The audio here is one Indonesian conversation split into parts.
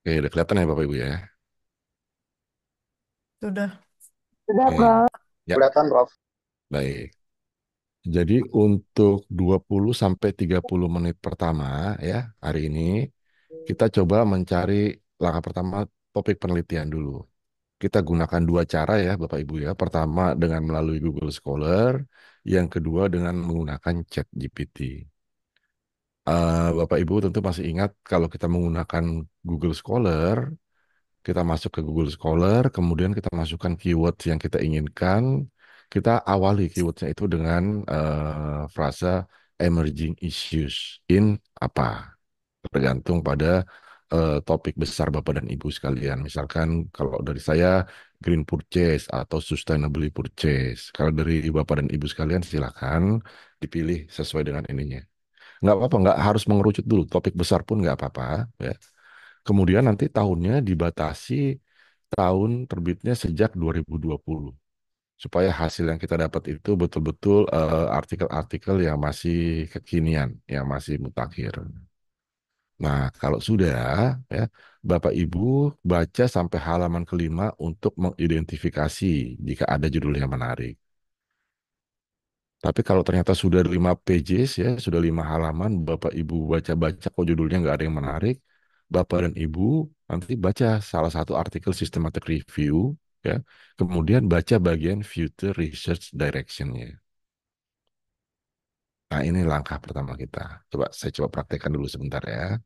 Oke, udah kelihatan ya Bapak Ibu ya. Sudah. Sudah, Oke. Prof. Ya, Kelihatan, Prof. baik. Jadi untuk 20 sampai 30 menit pertama ya hari ini kita coba mencari langkah pertama topik penelitian dulu. Kita gunakan dua cara ya Bapak Ibu ya. Pertama dengan melalui Google Scholar, yang kedua dengan menggunakan ChatGPT. Bapak Ibu tentu masih ingat kalau kita menggunakan Google Scholar, kita masuk ke Google Scholar, kemudian kita masukkan keyword yang kita inginkan. Kita awali keywordnya itu dengan frasa emerging issues in apa, tergantung pada topik besar Bapak dan Ibu sekalian. Misalkan kalau dari saya green purchase atau sustainably purchase. Kalau dari Bapak dan Ibu sekalian silakan dipilih sesuai dengan ininya. Nggak apa-apa, nggak harus mengerucut dulu. Topik besar pun nggak apa-apa. Ya. Kemudian nanti tahunnya dibatasi tahun terbitnya sejak 2020 supaya hasil yang kita dapat itu betul-betul artikel-artikel yang masih kekinian, yang masih mutakhir. Nah, kalau sudah ya Bapak Ibu baca sampai halaman kelima untuk mengidentifikasi jika ada judul yang menarik. Tapi kalau ternyata sudah 5 pages ya, sudah 5 halaman, Bapak Ibu baca-baca kok judulnya nggak ada yang menarik, Bapak dan Ibu nanti baca salah satu artikel systematic review, ya, kemudian baca bagian future research direction-nya. Nah, ini langkah pertama kita. Saya coba praktekkan dulu sebentar ya.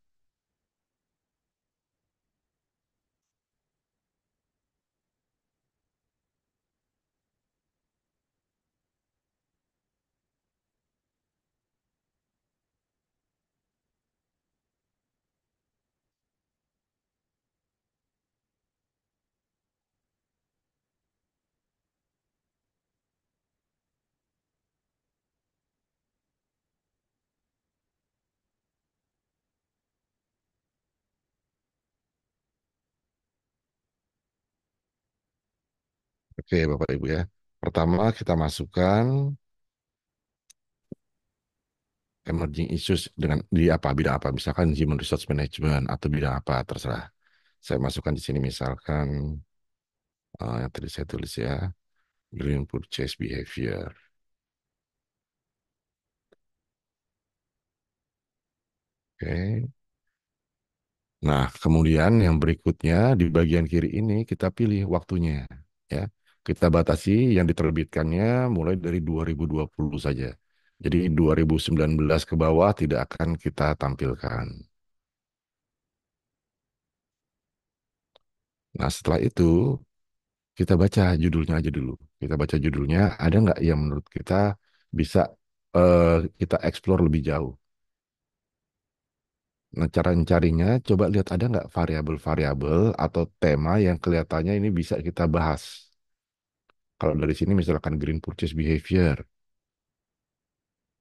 Oke, Bapak Ibu ya. Pertama kita masukkan emerging issues dengan di apa bidang apa, misalkan human resource management atau bidang apa terserah. Saya masukkan di sini misalkan yang tadi saya tulis ya, green purchase behavior. Oke. Nah, kemudian yang berikutnya di bagian kiri ini kita pilih waktunya ya. Kita batasi yang diterbitkannya mulai dari 2020 saja. Jadi 2019 ke bawah tidak akan kita tampilkan. Nah, setelah itu kita baca judulnya aja dulu. Kita baca judulnya, ada nggak yang menurut kita bisa eh, kita explore lebih jauh. Nah, cara mencarinya, coba lihat ada nggak variabel-variabel atau tema yang kelihatannya ini bisa kita bahas. Kalau dari sini misalkan green purchase behavior,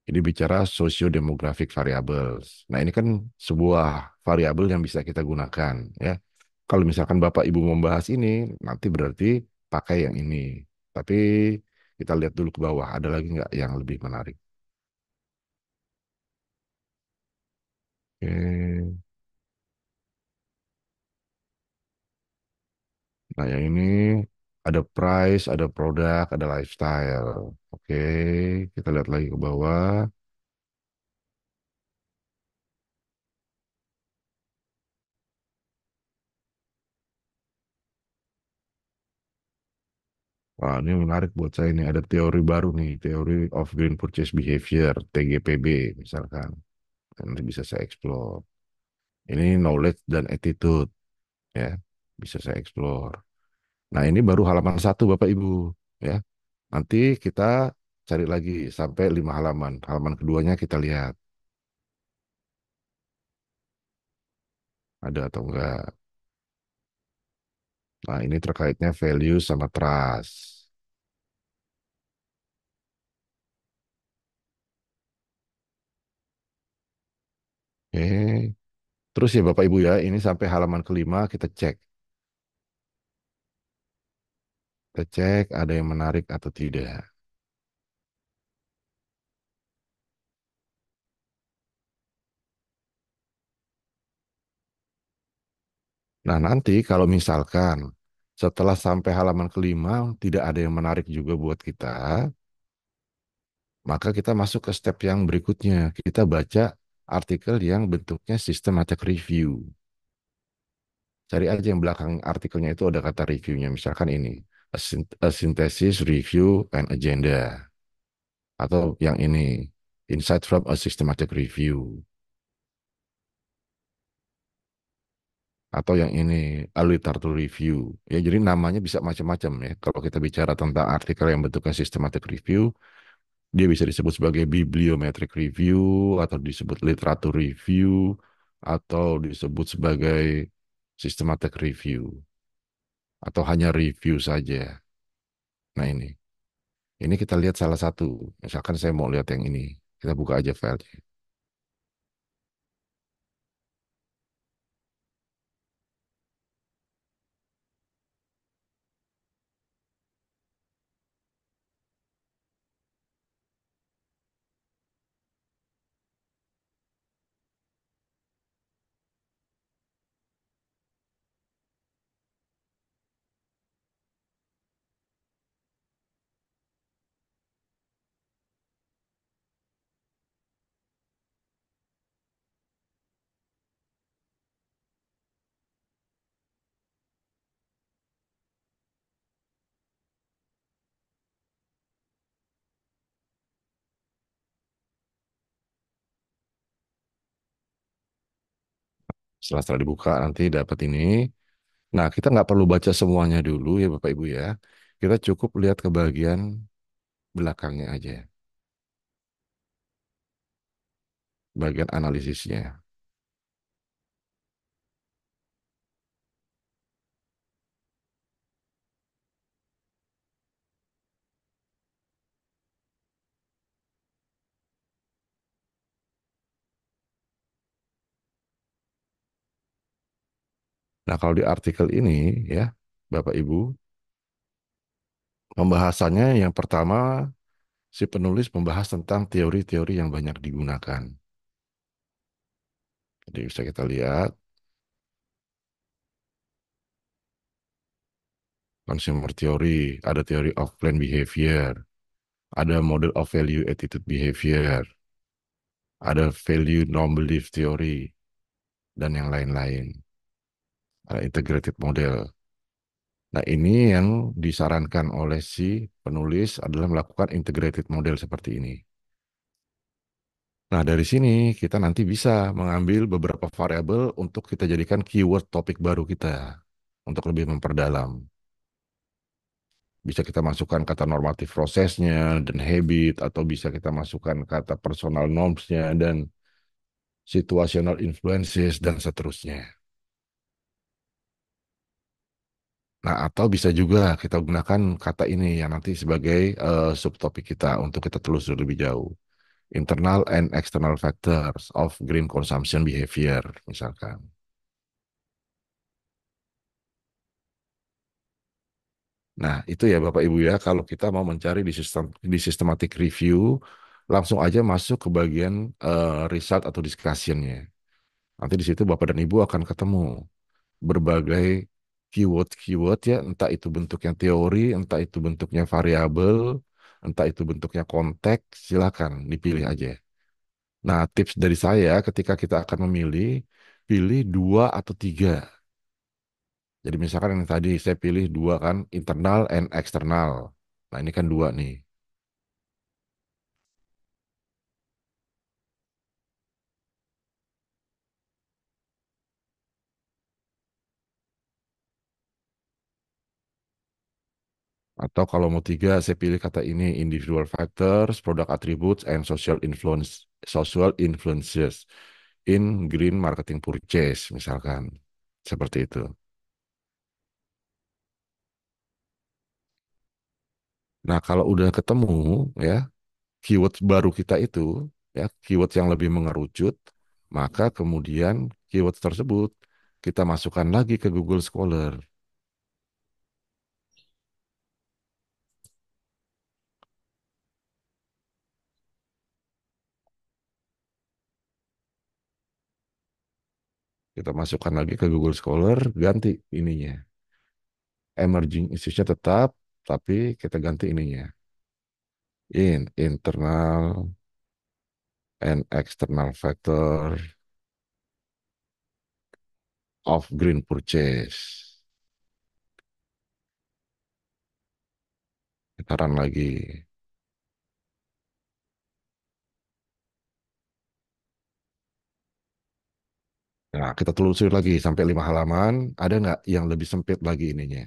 ini bicara socio-demographic variables. Nah, ini kan sebuah variabel yang bisa kita gunakan, ya. Kalau misalkan Bapak Ibu membahas ini, nanti berarti pakai yang ini. Tapi kita lihat dulu ke bawah, ada lagi nggak yang lebih menarik? Oke. Nah, yang ini ada price, ada produk, ada lifestyle. Oke, kita lihat lagi ke bawah. Wah, ini menarik buat saya nih. Ada teori baru nih, teori of green purchase behavior, TGPB misalkan. Nanti bisa saya explore. Ini knowledge dan attitude, ya, bisa saya explore. Nah, ini baru halaman satu, Bapak Ibu, ya. Nanti kita cari lagi sampai 5 halaman. Halaman keduanya kita lihat ada atau enggak. Nah, ini terkaitnya value sama trust. Oke. Terus ya Bapak Ibu ya, ini sampai halaman kelima kita cek. Kita cek ada yang menarik atau tidak. Nah, nanti kalau misalkan setelah sampai halaman kelima tidak ada yang menarik juga buat kita, maka kita masuk ke step yang berikutnya. Kita baca artikel yang bentuknya systematic review. Cari aja yang belakang artikelnya itu ada kata reviewnya. Misalkan ini, a synthesis, review, and agenda. Atau yang ini, insight from a systematic review. Atau yang ini, a literature review. Ya, jadi namanya bisa macam-macam ya. Kalau kita bicara tentang artikel yang bentuknya systematic review, dia bisa disebut sebagai bibliometric review, atau disebut literature review, atau disebut sebagai systematic review, atau hanya review saja. Nah ini. Ini kita lihat salah satu. Misalkan saya mau lihat yang ini. Kita buka aja filenya. Setelah dibuka nanti dapat ini. Nah, kita nggak perlu baca semuanya dulu ya Bapak Ibu ya. Kita cukup lihat ke bagian belakangnya aja. Bagian analisisnya. Nah, kalau di artikel ini ya, Bapak Ibu, pembahasannya yang pertama si penulis membahas tentang teori-teori yang banyak digunakan. Jadi bisa kita lihat consumer theory, ada theory of plan behavior, ada model of value attitude behavior, ada value norm belief theory, dan yang lain-lain. Ada integrated model. Nah, ini yang disarankan oleh si penulis adalah melakukan integrated model seperti ini. Nah, dari sini kita nanti bisa mengambil beberapa variabel untuk kita jadikan keyword topik baru kita untuk lebih memperdalam. Bisa kita masukkan kata normatif prosesnya dan habit, atau bisa kita masukkan kata personal normsnya dan situational influences dan seterusnya. Nah, atau bisa juga kita gunakan kata ini yang nanti sebagai subtopik kita untuk kita telusuri lebih jauh. Internal and external factors of green consumption behavior, misalkan. Nah, itu ya Bapak Ibu ya, kalau kita mau mencari di systematic review, langsung aja masuk ke bagian result atau discussion-nya. Nanti di situ Bapak dan Ibu akan ketemu berbagai keyword-keyword ya, entah itu bentuknya teori, entah itu bentuknya variabel, entah itu bentuknya konteks, silakan dipilih aja. Nah, tips dari saya ketika kita akan memilih, pilih dua atau tiga. Jadi misalkan yang tadi saya pilih dua kan, internal and eksternal. Nah, ini kan dua nih. Atau kalau mau tiga, saya pilih kata ini individual factors, product attributes, and social influences in green marketing purchase, misalkan. Seperti itu. Nah, kalau udah ketemu ya keyword baru kita itu, ya keyword yang lebih mengerucut, maka kemudian keyword tersebut kita masukkan lagi ke Google Scholar. Kita masukkan lagi ke Google Scholar, ganti ininya. Emerging issues-nya tetap, tapi kita ganti ininya. Internal and external factor of green purchase. Kita run lagi. Nah, kita telusuri lagi sampai 5 halaman. Ada nggak yang lebih sempit lagi ininya?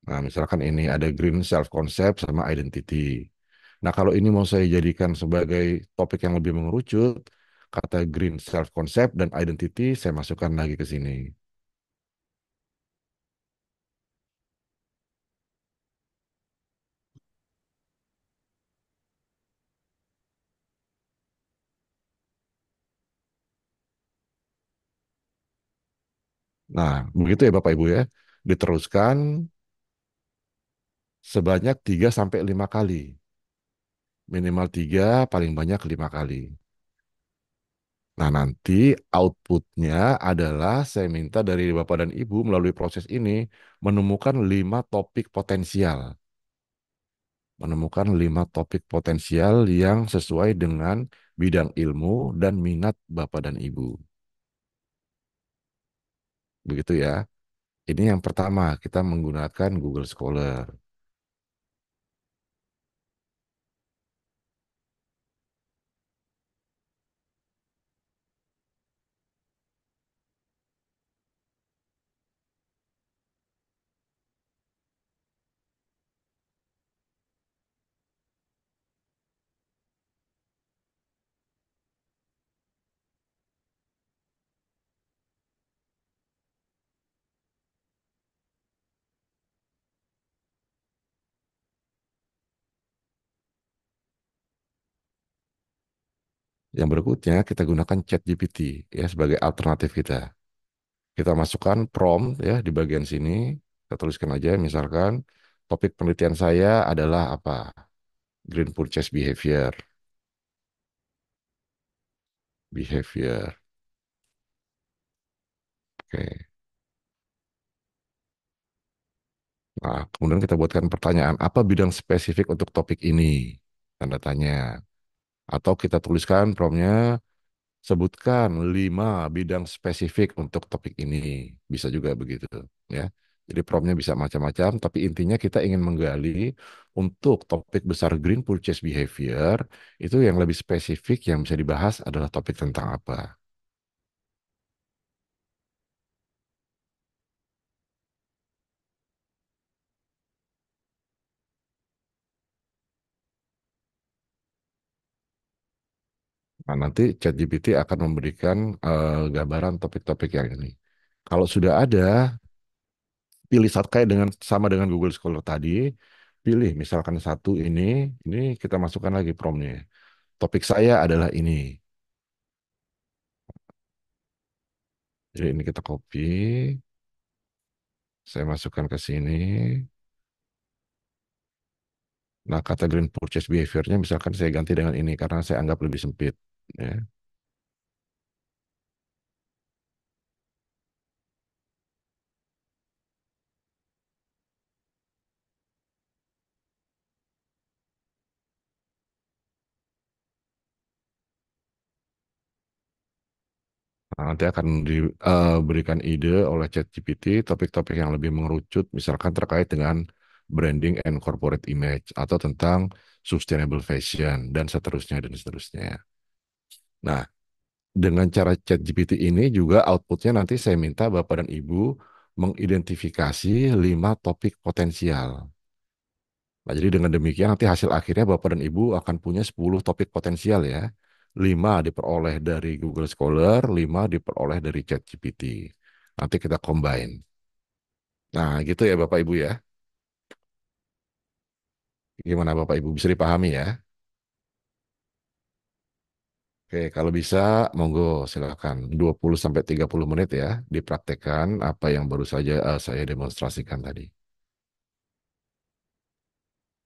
Nah, misalkan ini ada green self concept sama identity. Nah, kalau ini mau saya jadikan sebagai topik yang lebih mengerucut, kata green self concept dan identity saya masukkan lagi ke sini. Nah, begitu ya Bapak Ibu ya. Diteruskan sebanyak 3 sampai 5 kali. Minimal 3, paling banyak 5 kali. Nah, nanti outputnya adalah saya minta dari Bapak dan Ibu melalui proses ini menemukan 5 topik potensial. Menemukan 5 topik potensial yang sesuai dengan bidang ilmu dan minat Bapak dan Ibu. Begitu ya. Ini yang pertama, kita menggunakan Google Scholar. Yang berikutnya, kita gunakan ChatGPT ya sebagai alternatif kita. Kita masukkan prompt ya di bagian sini. Kita tuliskan aja misalkan topik penelitian saya adalah apa? Green purchase behavior. Behavior. Oke. Nah, kemudian kita buatkan pertanyaan, apa bidang spesifik untuk topik ini? Tanda tanya. Atau kita tuliskan promptnya, sebutkan 5 bidang spesifik untuk topik ini. Bisa juga begitu, ya. Jadi promptnya bisa macam-macam, tapi intinya kita ingin menggali untuk topik besar green purchase behavior, itu yang lebih spesifik yang bisa dibahas adalah topik tentang apa. Nah, nanti ChatGPT akan memberikan gambaran topik-topik yang ini. Kalau sudah ada, pilih satu kayak dengan sama dengan Google Scholar tadi, pilih misalkan satu ini kita masukkan lagi promptnya. Topik saya adalah ini. Jadi ini kita copy, saya masukkan ke sini. Nah, kata green purchase behavior-nya misalkan saya ganti dengan ini karena saya anggap lebih sempit. Ya. Nah, nanti akan diberikan ide oleh ChatGPT topik-topik yang lebih mengerucut, misalkan terkait dengan branding and corporate image atau tentang sustainable fashion dan seterusnya dan seterusnya. Nah, dengan cara ChatGPT ini juga outputnya nanti saya minta Bapak dan Ibu mengidentifikasi 5 topik potensial. Nah, jadi dengan demikian nanti hasil akhirnya Bapak dan Ibu akan punya 10 topik potensial ya. 5 diperoleh dari Google Scholar, 5 diperoleh dari ChatGPT. Nanti kita combine. Nah, gitu ya Bapak Ibu ya. Gimana Bapak Ibu bisa dipahami ya? Oke, kalau bisa monggo silakan 20 sampai 30 menit ya dipraktekkan apa yang baru saja saya demonstrasikan tadi.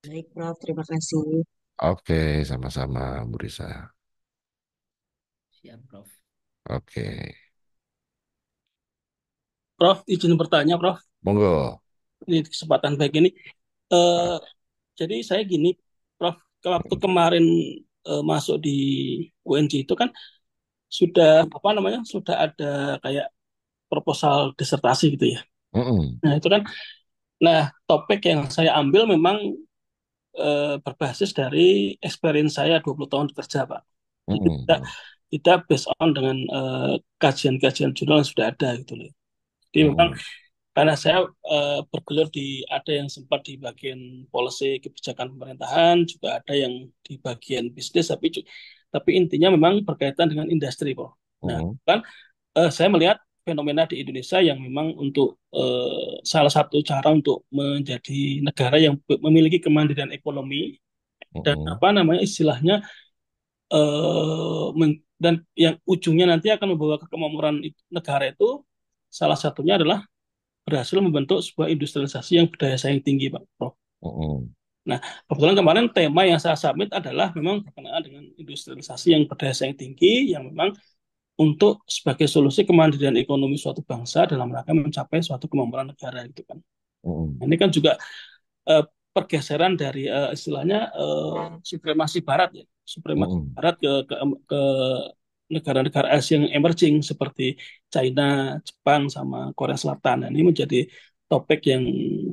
Baik, Prof. Terima kasih. Oke, sama-sama Bu Risa. Ya, Prof. Oke, Prof, izin bertanya, Prof. monggo. Ini kesempatan baik ini. Eh, Ah, jadi saya gini, Prof. Waktu kemarin masuk di UNJ itu kan sudah apa namanya? Sudah ada kayak proposal disertasi gitu ya. mm-mm, Nah, itu kan. Nah, topik yang saya ambil memang berbasis dari experience saya 20 tahun kerja, Pak. Jadi tidak mm-mm, tidak based on dengan kajian-kajian jurnal yang sudah ada gitu loh. Jadi memang mm-mm, karena saya bergelut di ada yang sempat di bagian policy kebijakan pemerintahan, juga ada yang di bagian bisnis, tapi intinya memang berkaitan dengan industri, Pak. Nah, mm-mm, kan saya melihat fenomena di Indonesia yang memang untuk salah satu cara untuk menjadi negara yang memiliki kemandirian ekonomi dan mm-mm, apa namanya istilahnya dan yang ujungnya nanti akan membawa ke kemakmuran negara itu salah satunya adalah berhasil membentuk sebuah industrialisasi yang berdaya saing tinggi, Pak Prof. mm-mm, Nah, kebetulan kemarin tema yang saya submit adalah memang berkenaan dengan industrialisasi yang berdaya saing tinggi, yang memang untuk sebagai solusi kemandirian ekonomi suatu bangsa dalam rangka mencapai suatu kemakmuran negara gitu kan. mm-mm, Ini kan juga eh, pergeseran dari istilahnya supremasi Barat ya, supremasi mm-mm, Barat ke negara-negara Asia yang emerging seperti China, Jepang, sama Korea Selatan. Nah, ini menjadi topik yang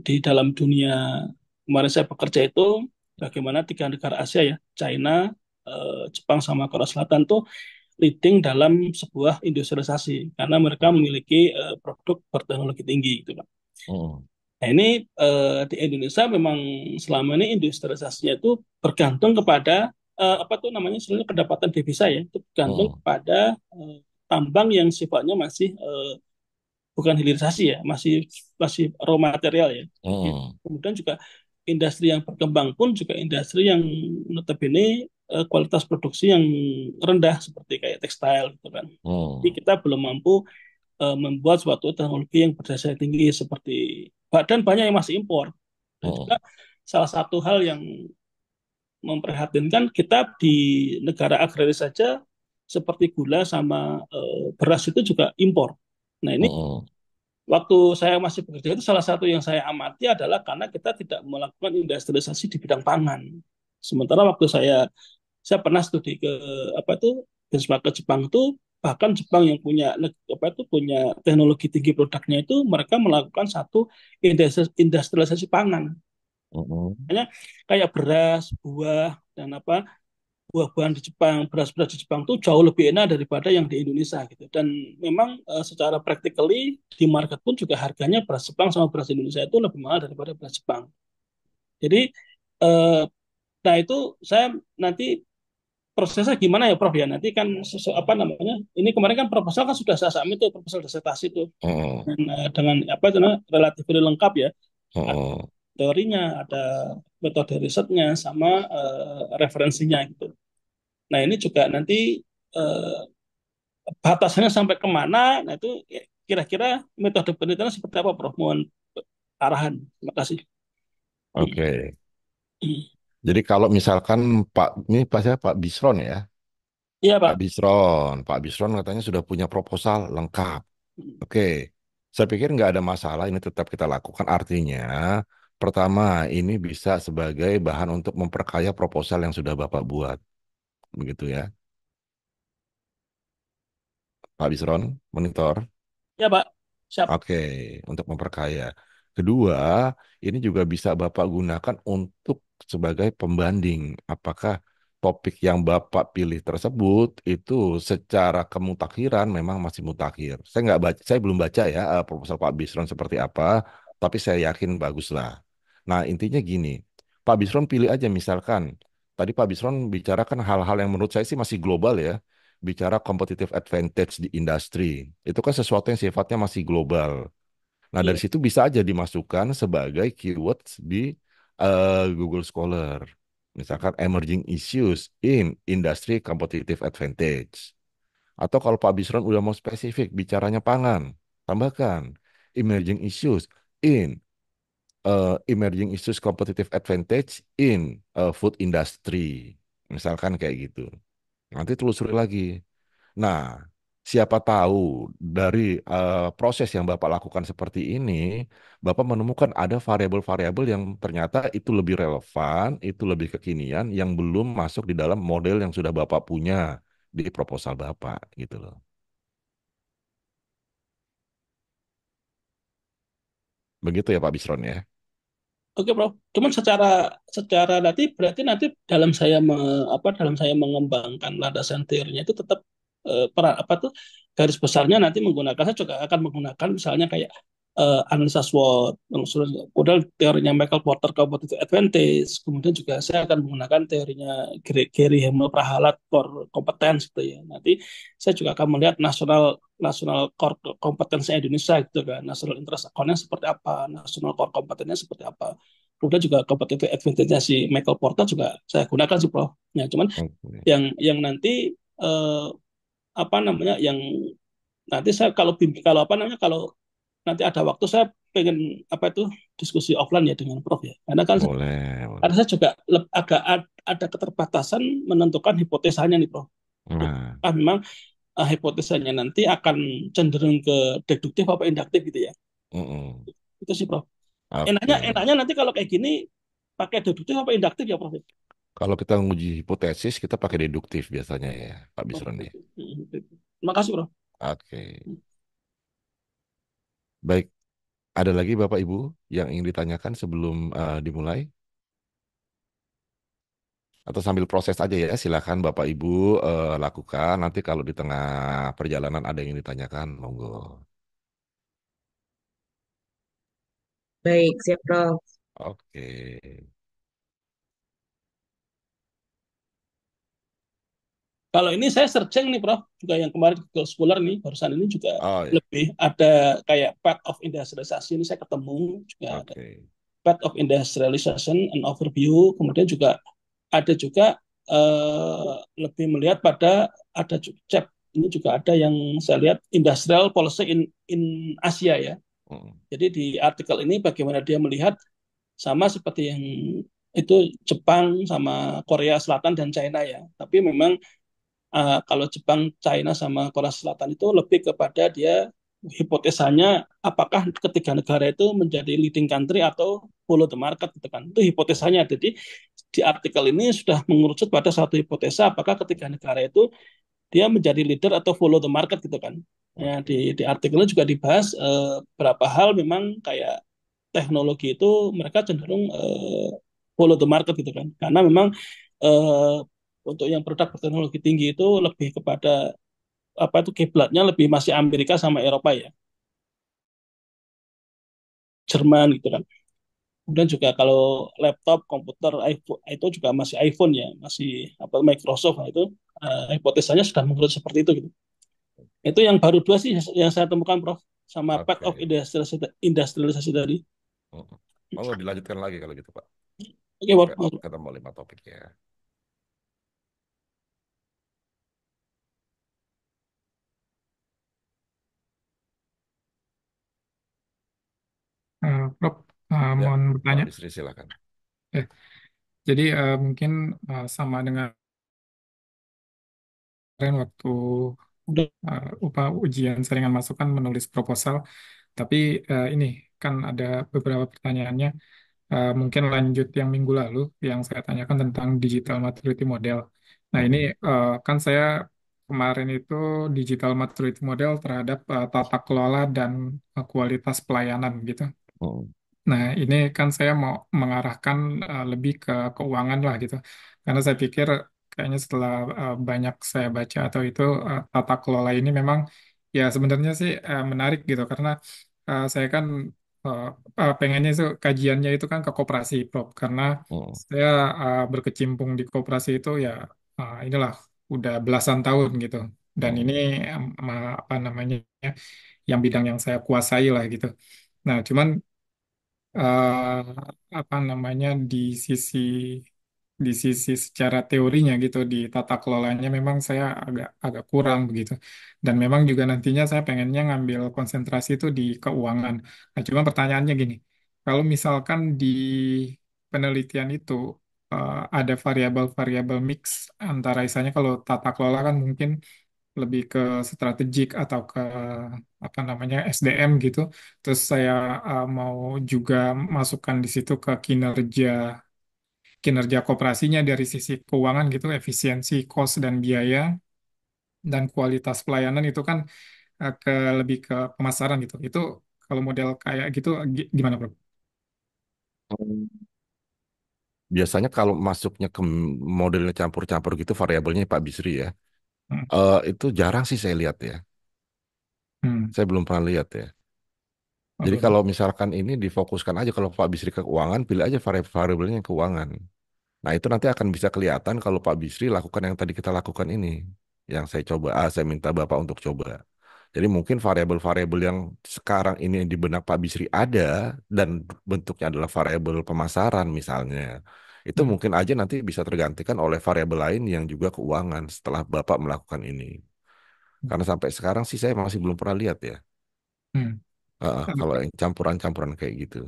di dalam dunia kemarin saya bekerja itu bagaimana tiga negara Asia ya, China, Jepang, sama Korea Selatan tuh leading dalam sebuah industrialisasi karena mereka memiliki produk berteknologi tinggi gitu kan. mm-mm, Nah, ini di Indonesia memang selama ini industrialisasinya itu bergantung kepada apa tuh namanya sebenarnya pendapatan devisa ya, itu bergantung mm-mm, kepada eh, tambang yang sifatnya masih bukan hilirisasi ya, masih masih raw material ya. mm-mm, Kemudian juga industri yang berkembang pun juga industri yang notabene kualitas produksi yang rendah seperti kayak tekstil gitu kan. Jadi mm-mm, kita belum mampu membuat suatu teknologi yang berdaya tinggi seperti dan banyak yang masih impor. Dan juga mm-mm, salah satu hal yang memprihatinkan kita di negara agraris saja seperti gula sama beras itu juga impor. Nah ini mm-mm, waktu saya masih bekerja itu salah satu yang saya amati adalah karena kita tidak melakukan industrialisasi di bidang pangan. Sementara waktu saya pernah studi ke apa itu benchmark ke Jepang itu bahkan Jepang yang punya apa itu punya teknologi tinggi produknya itu mereka melakukan satu industrialisasi pangan. mm-mm. Hanya kayak beras, buah dan apa buah-buahan di Jepang, beras-beras di Jepang tuh jauh lebih enak daripada yang di Indonesia gitu. Dan memang secara practically di market pun juga harganya beras Jepang sama beras Indonesia itu lebih mahal daripada beras Jepang. Jadi eh, nah itu saya nanti prosesnya gimana ya Prof ya? Nanti kan apa namanya? Ini kemarin kan proposal kan sudah saya submit tuh proposal disertasi tuh Mm-mm. dengan apa itu namanya relatif lengkap ya. Ada Mm-mm. teorinya, ada metode risetnya, sama referensinya gitu. Nah ini juga nanti eh, batasannya sampai kemana? Nah itu kira-kira metode penelitian seperti apa Prof? Mohon arahan. Terima kasih. Oke. Jadi kalau misalkan ini Pak saya Pak Bisron ya, Iya Pak Pak. Bisron, Pak Bisron katanya sudah punya proposal lengkap. Oke, saya pikir nggak ada masalah, ini tetap kita lakukan. Artinya, pertama ini bisa sebagai bahan untuk memperkaya proposal yang sudah Bapak buat, begitu ya, Pak Bisron, monitor. Iya Pak. Siap. Oke, untuk memperkaya. Kedua, ini juga bisa Bapak gunakan untuk sebagai pembanding. Apakah topik yang Bapak pilih tersebut itu secara kemutakhiran memang masih mutakhir. Saya nggak baca, saya belum baca ya proposal Pak Bisron seperti apa, tapi saya yakin baguslah. Nah, intinya gini, Pak Bisron pilih aja misalkan, tadi Pak Bisron bicarakan hal-hal yang menurut saya sih masih global ya, bicara competitive advantage di industri. Itu kan sesuatu yang sifatnya masih global. Nah, dari Iya. situ bisa aja dimasukkan sebagai keywords di Google Scholar. Misalkan emerging issues in industry competitive advantage. Atau kalau Pak Bisron udah mau spesifik bicaranya pangan, tambahkan emerging issues in emerging issues competitive advantage in food industry. Misalkan kayak gitu. Nanti telusuri lagi. Nah, siapa tahu dari proses yang Bapak lakukan seperti ini, Bapak menemukan ada variabel-variabel yang ternyata itu lebih relevan, itu lebih kekinian, yang belum masuk di dalam model yang sudah Bapak punya di proposal Bapak, gitu loh. Begitu ya Pak Bisron ya? Oke, Bro. Cuman secara secara nanti berarti nanti dalam saya mengembangkan landasan teorinya itu tetap apa tuh garis besarnya nanti menggunakan saya juga akan menggunakan misalnya kayak analisa SWOT, kemudian teorinya Michael Porter competitive advantage, kemudian juga saya akan menggunakan teorinya Gary Hamel Prahalat core competence gitu ya. Nanti saya juga akan melihat nasional nasional core kompetensi Indonesia gitu kan, national interest account-nya seperti apa, national core kompetensinya seperti apa. Kemudian juga competitive advantage-nya si Michael Porter juga saya gunakan sih, Prof. Ya, cuman Oke. yang nanti eh, apa namanya yang nanti saya kalau apa namanya kalau nanti ada waktu saya pengen apa itu diskusi offline ya dengan Prof ya. Boleh, Karena boleh. saya juga ada keterbatasan menentukan hipotesanya nih, Prof. Nah, Apakah memang hipotesanya nanti akan cenderung ke deduktif apa induktif gitu ya. mm-mm. Itu sih, Prof. Enaknya Oke. enaknya nanti kalau kayak gini pakai deduktif apa induktif ya, Prof? Kalau kita nguji hipotesis, kita pakai deduktif biasanya ya, Pak Oh, Bisron ya. gitu. Terima kasih, Bro. Oke. Baik, ada lagi Bapak Ibu yang ingin ditanyakan sebelum dimulai? Atau sambil proses aja ya, silakan Bapak Ibu lakukan. Nanti kalau di tengah perjalanan ada yang ingin ditanyakan, monggo. Baik, siap Prof. Oke. Kalau ini saya searching nih, Prof. Juga yang kemarin Google Scholar nih, barusan ini juga Oh ya, lebih ada kayak path of industrialization ini saya ketemu juga ada oke. path of industrialization and overview. Kemudian juga ada juga lebih melihat pada ada chat ini juga ada yang saya lihat industrial policy in Asia ya. Mm, Jadi di artikel ini bagaimana dia melihat sama seperti yang itu Jepang sama Korea Selatan dan China ya. Tapi memang kalau Jepang, China sama Korea Selatan itu lebih kepada dia hipotesanya apakah ketiga negara itu menjadi leading country atau follow the market gitu kan. Itu hipotesanya. Jadi di artikel ini sudah mengerucut pada satu hipotesa apakah ketiga negara itu dia menjadi leader atau follow the market gitu kan. Ya, oke. di artikelnya juga dibahas berapa hal memang kayak teknologi itu mereka cenderung follow the market gitu kan. Karena memang eh, untuk yang produk berteknologi tinggi itu lebih kepada apa itu kiblatnya lebih masih Amerika sama Eropa ya, Jerman gitu kan. Kemudian juga kalau laptop, komputer, iPhone itu juga masih iPhone ya, masih apa Microsoft nah itu hipotesanya sudah menurut seperti itu gitu. Itu yang baru dua sih yang saya temukan, Prof. Sama path of Oke. industrialisasi tadi. Mm. Monggo dilanjutkan lagi kalau gitu, Pak. Oke, Sampai Prof. ketemu 5 topik ya. Prof, Ya, mohon Pak bertanya. Bisri silakan. Eh, jadi mungkin sama dengan kemarin waktu Udah. ujian saringan masukan menulis proposal, tapi ini kan ada beberapa pertanyaannya. Mungkin lanjut yang minggu lalu yang saya tanyakan tentang digital maturity model. Nah ini Mm-mm. kan saya kemarin itu digital maturity model terhadap tata kelola dan kualitas pelayanan gitu. Mm-mm. Nah, ini kan saya mau mengarahkan lebih ke keuangan lah gitu. Karena saya pikir kayaknya setelah banyak saya baca atau itu tata kelola ini memang ya sebenarnya sih menarik gitu karena saya kan uh, pengennya itu kajiannya itu kan ke koperasi, Prof. Karena Mm-mm. saya berkecimpung di koperasi itu ya inilah udah belasan tahun gitu. Dan ini Mm-mm. apa namanya yang bidang yang saya kuasai lah gitu. Nah, cuman eh, apa namanya di sisi secara teorinya gitu di tata kelolanya memang saya agak agak kurang begitu dan memang juga nantinya saya pengennya ngambil konsentrasi itu di keuangan. Nah, cuma pertanyaannya gini, kalau misalkan di penelitian itu ada variabel-variabel mix antara misalnya kalau tata kelola kan mungkin lebih ke strategik atau ke apa namanya SDM gitu. Terus saya mau juga masukkan di situ ke kinerja koperasinya dari sisi keuangan gitu, efisiensi, cost dan biaya dan kualitas pelayanan itu kan ke lebih ke pemasaran gitu. Itu kalau model kayak gitu gimana, Bro? Biasanya kalau masuknya ke modelnya campur-campur gitu variabelnya Pak Bisri ya. Hmm. Itu jarang sih saya lihat ya. Hmm. Saya belum pernah lihat ya. Oh, Jadi belum. kalau misalkan ini difokuskan aja kalau Pak Bisri ke keuangan, pilih aja variabelnya yang keuangan. Nah, itu nanti akan bisa kelihatan kalau Pak Bisri lakukan yang tadi kita lakukan ini. Yang saya coba, saya minta Bapak untuk coba. Jadi mungkin variabel-variabel yang sekarang ini di benak Pak Bisri ada dan bentuknya adalah variabel pemasaran misalnya. Itu Hmm. mungkin aja nanti bisa tergantikan oleh variabel lain yang juga keuangan setelah Bapak melakukan ini. Karena sampai sekarang sih saya masih belum pernah lihat ya. Hmm. Kalau yang campuran-campuran kayak gitu.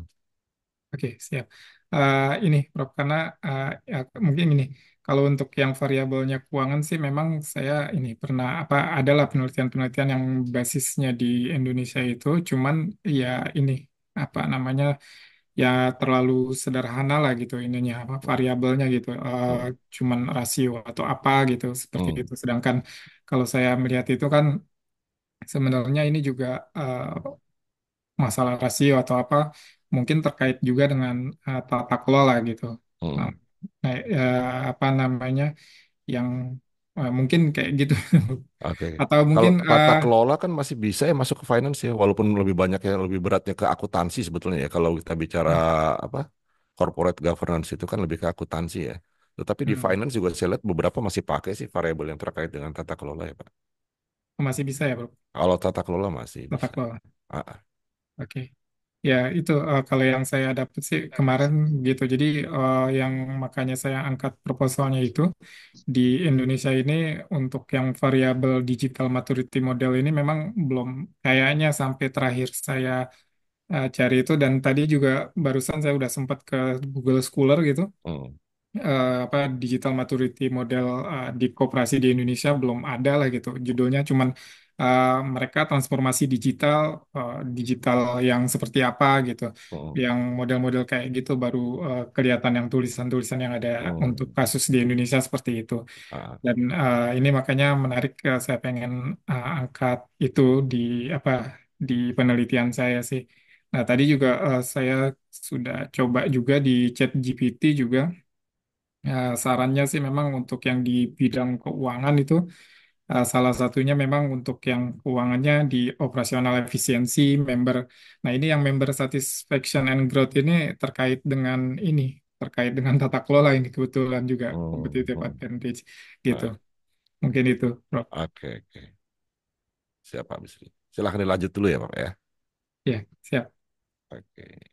Oke, siap. Ini, Prof, karena ya, mungkin ini, kalau untuk yang variabelnya keuangan sih memang saya ini pernah apa adalah penelitian-penelitian yang basisnya di Indonesia itu, cuman ya ini apa namanya ya terlalu sederhana lah gitu ininya apa variabelnya gitu, Hmm, cuman rasio atau apa gitu seperti hmm, itu. Sedangkan kalau saya melihat itu kan sebenarnya ini juga masalah rasio atau apa mungkin terkait juga dengan tata kelola gitu. Nah, hmm. nah, apa namanya yang mungkin kayak gitu Oke. atau Kalau mungkin tata kelola kan masih bisa ya masuk ke finance ya, walaupun lebih banyak ya lebih beratnya ke akuntansi sebetulnya ya. Kalau kita bicara ya, apa corporate governance itu kan lebih ke akuntansi ya. Tetapi di hmm, finance juga saya lihat beberapa masih pakai sih variabel yang terkait dengan tata kelola ya Pak. masih bisa ya bro Kalau tata kelola masih tata bisa. kelola. Ah, ah. Oke. Ya, itu kalau yang saya dapat sih kemarin gitu. Jadi yang makanya saya angkat proposalnya itu di Indonesia ini untuk yang variabel digital maturity model ini memang belum kayaknya sampai terakhir saya cari itu dan tadi juga barusan saya udah sempat ke Google Scholar gitu Hmm, apa digital maturity model di koperasi di Indonesia belum ada lah gitu. Judulnya cuman mereka transformasi digital digital yang seperti apa gitu. hmm, Yang model-model kayak gitu baru kelihatan yang tulisan-tulisan yang ada untuk hmm. kasus di Indonesia seperti itu. Ah, Dan ini makanya menarik saya pengen angkat itu di apa di penelitian saya sih. Nah, tadi juga saya sudah coba juga di ChatGPT juga. Sarannya sih memang untuk yang di bidang keuangan itu salah satunya memang untuk yang keuangannya di operasional efisiensi member. Nah, ini yang member satisfaction and growth ini terkait dengan ini, terkait dengan tata kelola ini kebetulan juga hmm, competitive hmm. advantage gitu. Ah, Mungkin itu, Bro. oke, oke. Siap Pak Bisri. Silahkan dilanjut dulu ya Pak ya. Ya, siap. Oke.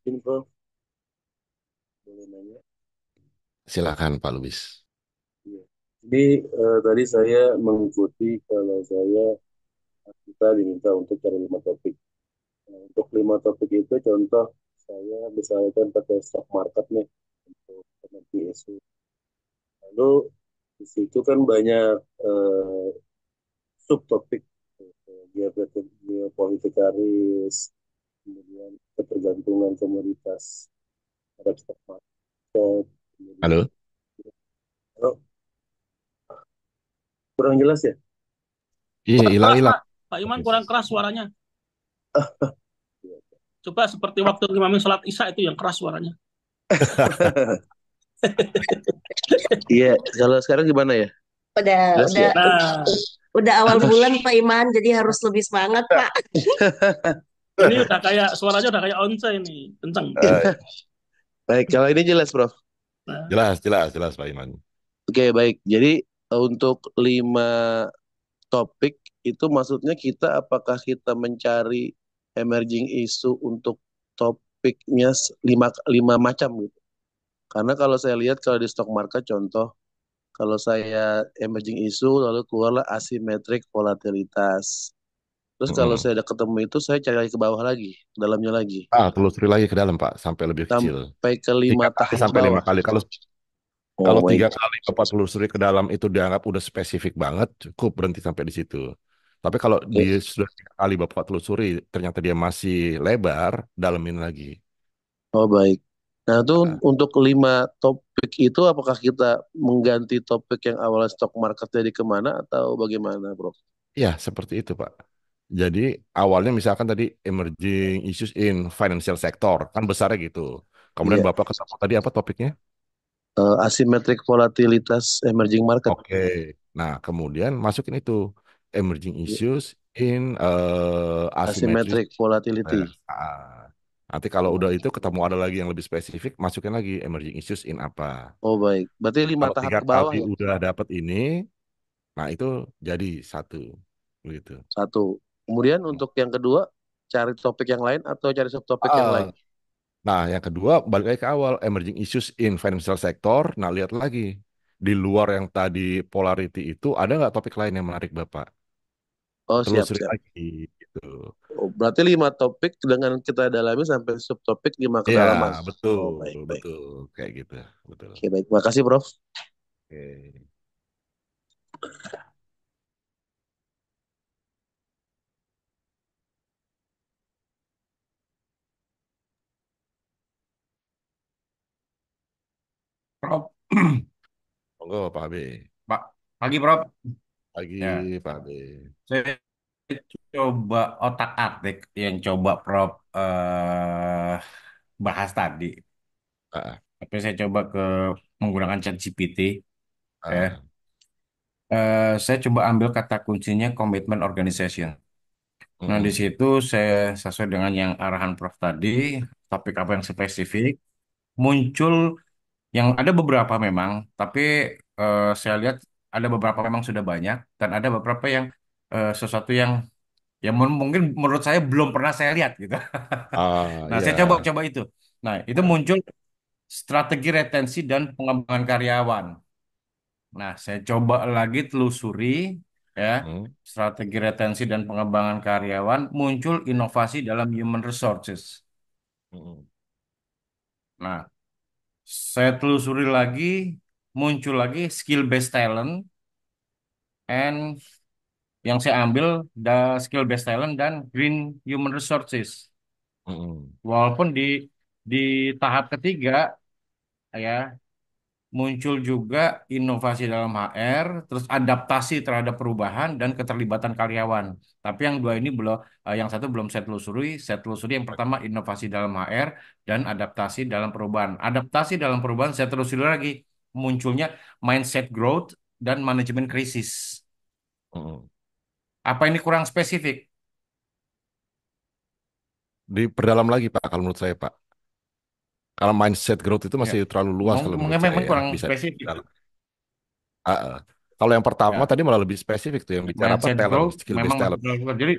Mungkin Prof boleh nanya. Silakan Pak Lubis. Iya. Jadi tadi saya mengikuti kalau kita diminta untuk cari 5 topik. Nah, untuk 5 topik itu contoh saya misalkan pakai stock market nih untuk energi isu. Lalu di situ kan banyak eh, subtopik, geopolitika risk, kemudian ketergantungan komoditas terhadap stock market, kemudian Halo? oh, kurang jelas ya? Iya, Keras, hilang-hilang. Pak. Pak Iman kurang keras suaranya. Coba seperti waktu Imam sholat Isya itu yang keras suaranya. Iya, kalau sekarang gimana ya? Udah, Jelas udah, ya? Nah, udah awal bulan Pak Iman, jadi harus lebih semangat Pak. ini udah kayak suaranya udah kayak once ini, kenceng. Baik, kalau ini jelas, Prof. Nah, Jelas, jelas, jelas Pak Iman. Oke, baik. Jadi untuk 5 topik itu maksudnya apakah kita mencari emerging issue untuk topiknya lima macam gitu. Karena kalau saya lihat kalau di stock market contoh, kalau saya emerging issue lalu keluarlah asymmetric volatilitas. Terus kalau Mm-mm. saya udah ketemu itu saya cari lagi ke bawah lagi, ke dalamnya lagi, Telusuri lagi ke dalam Pak, sampai lebih kecil. sampai ke Tiga lima kali tahap sampai lima bawah. kali. Kalau Oh kalau baik. 3 kali Bapak telusuri ke dalam itu dianggap udah spesifik banget, cukup berhenti sampai di situ. Tapi kalau dia Oke. sudah 3 kali Bapak telusuri, ternyata dia masih lebar, dalemin lagi. Oh baik. Nah itu Nah, untuk 5 topik itu apakah kita mengganti topik yang awalnya stock market jadi kemana atau bagaimana, Bro? ya seperti itu Pak. Jadi awalnya misalkan tadi emerging issues in financial sector, kan besarnya gitu. Kemudian Iya. Bapak ketemu tadi apa topiknya? Asymmetric volatilitas emerging market. Oke. Nah, kemudian masukin itu emerging Iya. issues in asymmetric. Asymmetric volatility. Nanti kalau Oh, udah itu ketemu ada lagi yang lebih spesifik, masukin lagi emerging issues in apa. oh baik. Berarti lima Kalau tahap tiga ke bawah kali ya? udah dapat ini, nah itu jadi satu, gitu. Satu. Kemudian untuk yang kedua, cari topik yang lain atau cari subtopik yang Ah, lain? nah, yang kedua balik lagi ke awal emerging issues in financial sector. Nah, lihat lagi di luar yang tadi polarity itu ada nggak topik lain yang menarik Bapak? Oh siap, Telusuri siap. lagi, gitu. Oh, berarti 5 topik dengan kita dalami sampai subtopik 5 Iya, kedalaman. betul, Oh baik, baik. betul, kayak gitu, betul. Oke, baik. Makasih, Prof. Oke. Prof, Monggo Pak B. Pak, pagi Prof. Pagi Ya, Pak B. saya coba otak-atik yang coba Prof bahas tadi. Ah, Tapi saya coba menggunakan ChatGPT. Ya. ah, Saya coba ambil kata kuncinya commitment organization. Nah, di mm-mm, situ saya sesuai dengan yang arahan Prof tadi, topik apa yang spesifik, muncul yang ada beberapa memang, tapi saya lihat ada beberapa memang sudah banyak, dan ada beberapa yang sesuatu yang ya mungkin menurut saya belum pernah saya lihat gitu. Nah, ya, saya coba itu. Nah, itu ah, muncul strategi retensi dan pengembangan karyawan. Nah, saya coba lagi telusuri ya, mm, strategi retensi dan pengembangan karyawan muncul inovasi dalam human resources. mm, Nah, saya telusuri lagi muncul lagi skill based talent and yang saya ambil skill based talent dan green human resources. mm, Walaupun di tahap ketiga ya muncul juga inovasi dalam HR, terus adaptasi terhadap perubahan dan keterlibatan karyawan. Tapi yang dua ini belum, yang satu belum saya telusuri. Saya telusuri yang pertama inovasi dalam HR dan adaptasi dalam perubahan. Adaptasi dalam perubahan saya telusuri lagi munculnya mindset growth dan manajemen krisis. mm. Apa ini kurang spesifik? Diperdalam lagi Pak, kalau menurut saya Pak. Kalau mindset growth itu Ya, masih terlalu luas kalau mungkin menurut saya memang ya, kurang bisa spesifik. diperdalam. Ah, ah. Kalau yang pertama Ya, tadi malah lebih spesifik tuh yang bicara apa mindset talent, growth skill memang based masih talent. terlalu. Jadi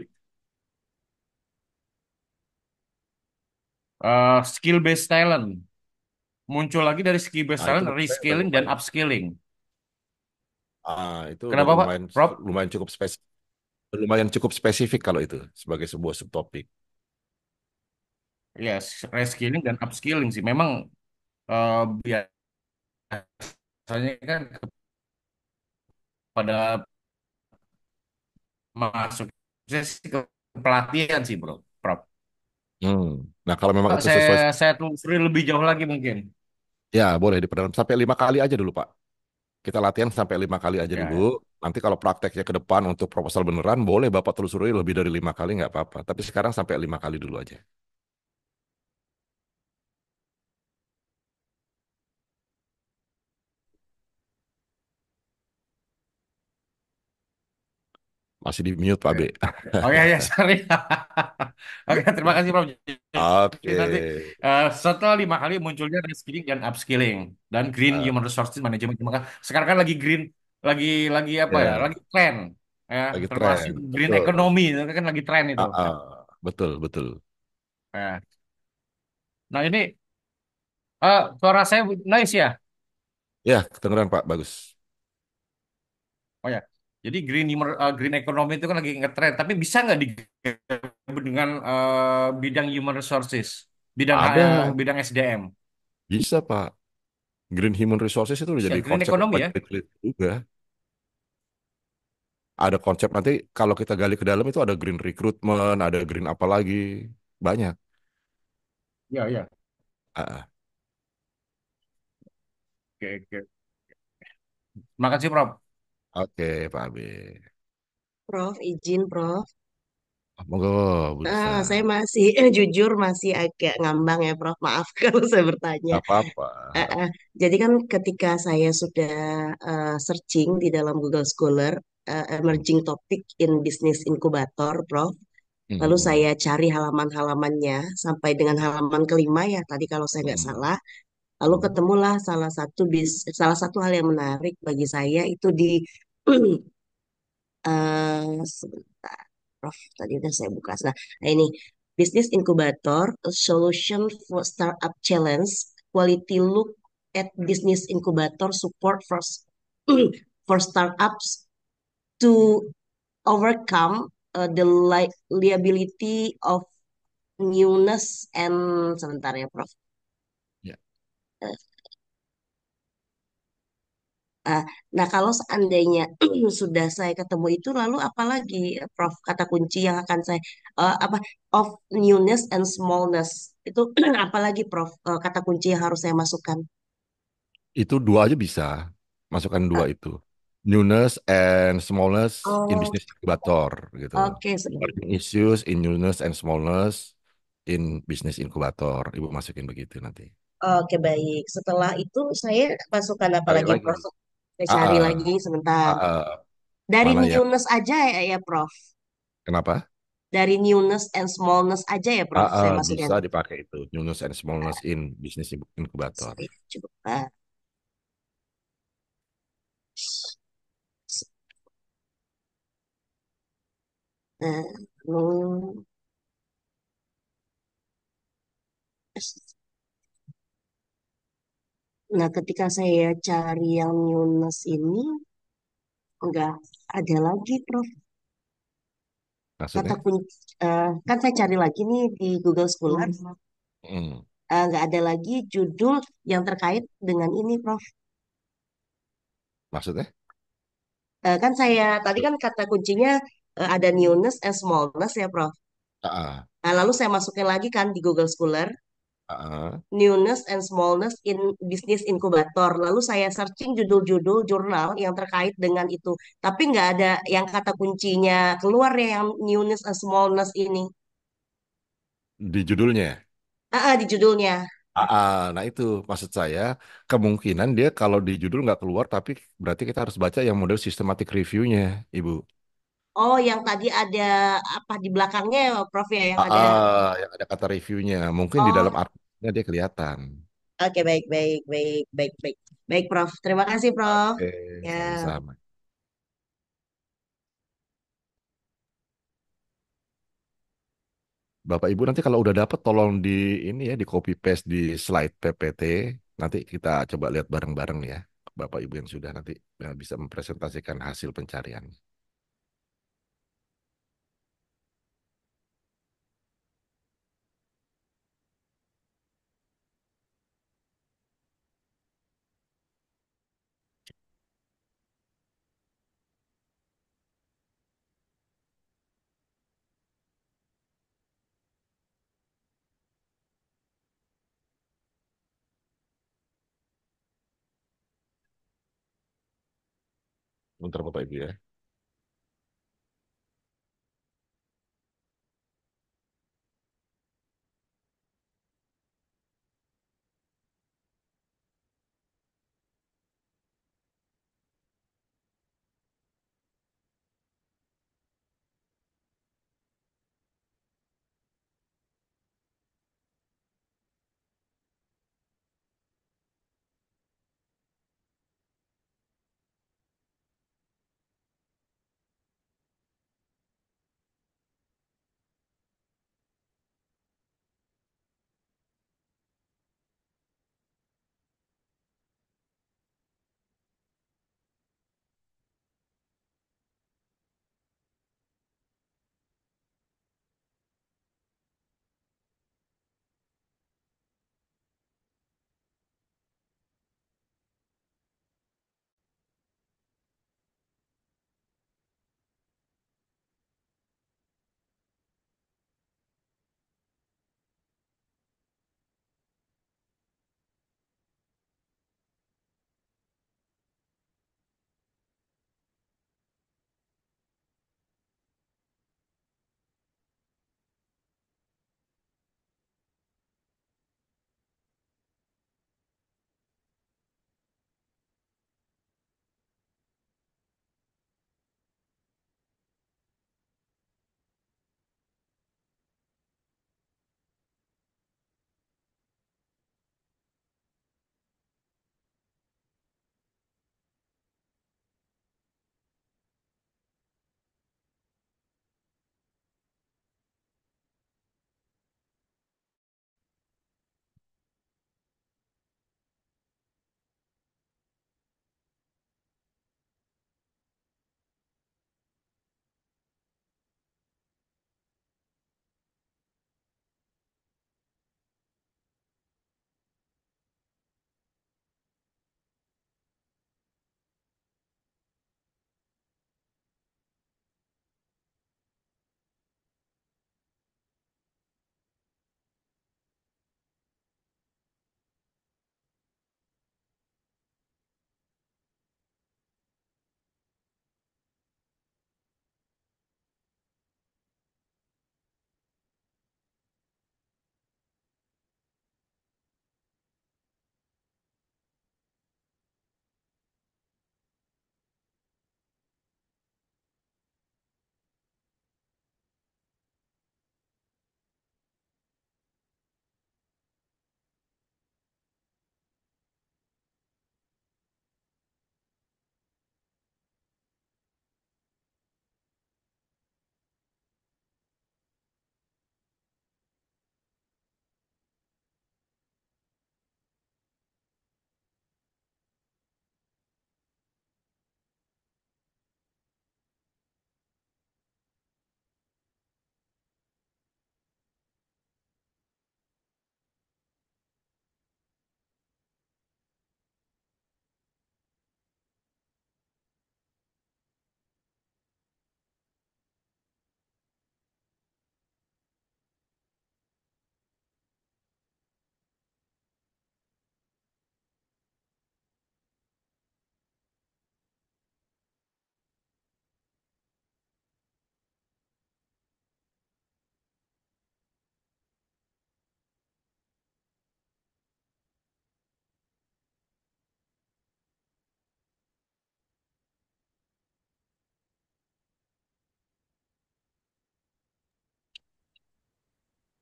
skill based talent. Muncul lagi dari skill based Nah, itu talent, menurut saya udah reskilling dan lumayan. upskilling. Itu udah Kenapa Pak? lumayan Rob? lumayan cukup lumayan cukup spesifik kalau itu sebagai sebuah subtopik. Ya, reskilling dan upskilling sih. Memang eh, biasanya kan pada masuk saya sih ke pelatihan sih bro, Prof. Hmm. Nah, kalau memang itu Saya sesuai, saya telusuri lebih jauh lagi mungkin. ya boleh diperdalam sampai 5 kali aja dulu, Pak. Kita latihan sampai 5 kali aja Ya, dulu. ya. Nanti kalau prakteknya ke depan untuk proposal beneran, boleh Bapak telusuri lebih dari 5 kali, nggak apa-apa. Tapi sekarang sampai 5 kali dulu aja. Masih di mute, Pak B. Oh ya ya sorry. Oke terima kasih Prof. Jadi Oke. nanti setelah 5 kali munculnya reskilling dan upskilling dan green Eh, human resources management. Maka sekarang kan lagi green, lagi apa ya? ya, Lagi tren ya, lagi termasuk tren. green Betul. economy itu kan lagi tren itu. Betul, betul. Nah, nah ini suara saya nice ya. Ya, kedengeran Pak, bagus. Oh ya. Jadi green economy itu kan lagi ngetren, tapi bisa nggak digabung dengan bidang human resources, Ada, bidang SDM? bisa Pak. Green Human Resources itu udah Bisa jadi green konsep yang economy lagi ya? diteliti juga. Ada konsep nanti kalau kita gali ke dalam itu ada green recruitment, ada green apa lagi, banyak. Ya, ya. Ah, ah. Oke, oke. Makasih, Prof. Oke, Pak B. Prof, izin Prof. Monggo, Bu Lisa. Saya masih jujur masih agak ngambang ya Prof. Maaf kalau saya bertanya. Gak apa-apa. Eh, eh, jadi kan ketika saya sudah searching di dalam Google Scholar Hmm. emerging topic in business incubator, Prof. Lalu Hmm. saya cari halaman-halamannya sampai dengan halaman kelima ya tadi kalau saya nggak Hmm. salah. Lalu Hmm. ketemulah salah satu hal yang menarik bagi saya itu di sebentar, Prof. Tadi udah saya buka. Nah, ini Business Incubator, a solution for startup challenge, quality look at business incubator support for for startups to overcome the liability of newness and sebentar ya, Prof. Ya. Eh, Ah, nah, kalau seandainya sudah saya ketemu itu, lalu apalagi, Prof, kata kunci yang akan saya apa of newness and smallness itu apalagi, Prof, kata kunci yang harus saya masukkan? Itu dua aja bisa. Masukkan dua Eh, itu. Newness and smallness in oh, business incubator gitu. oke, Emerging issues in newness and smallness in business incubator. Ibu masukin begitu nanti. oke, baik. Setelah itu saya masukkan apa Cari lagi, lagi. Prof? Saya Ah, cari ah, lagi sebentar. ah, ah. Dari Mana yang newness aja ya, Prof. kenapa? Dari newness and smallness aja ya, Prof. Saya Bisa masukin. dipakai itu. Newness and smallness in business incubator. Saya coba. Nah, hmm, nah, ketika saya cari yang Yunus ini, enggak ada lagi, Prof. Kata Maksudnya? kunci, kan saya cari lagi nih di Google Scholar, Hmm. enggak ada lagi judul yang terkait dengan ini, Prof. Maksudnya? Kan saya tadi kan kata kuncinya ada newness and smallness ya, Prof. Ah, Nah, lalu saya masukin lagi kan di Google Scholar, ah, ah. newness and smallness in business incubator. Lalu saya searching judul-judul jurnal yang terkait dengan itu. Tapi nggak ada yang kata kuncinya keluar ya yang newness and smallness ini. Di judulnya. Di judulnya. Nah itu maksud saya kemungkinan dia kalau di judul nggak keluar tapi berarti kita harus baca yang model systematic reviewnya, Ibu. Oh, yang tadi ada apa di belakangnya ya, Prof ya, yang ada. Yang ada kata reviewnya. Mungkin di dalam Oh, artikelnya dia kelihatan. oke, baik, baik, baik, baik, baik. Baik, Prof. Terima kasih, Prof. Oke, Ya. sama-sama. Bapak Ibu nanti kalau udah dapat tolong di ini ya di copy paste di slide PPT. Nanti kita coba lihat bareng-bareng ya. Bapak Ibu yang sudah nanti bisa mempresentasikan hasil pencarian. Bentar Bapak Ibu ya.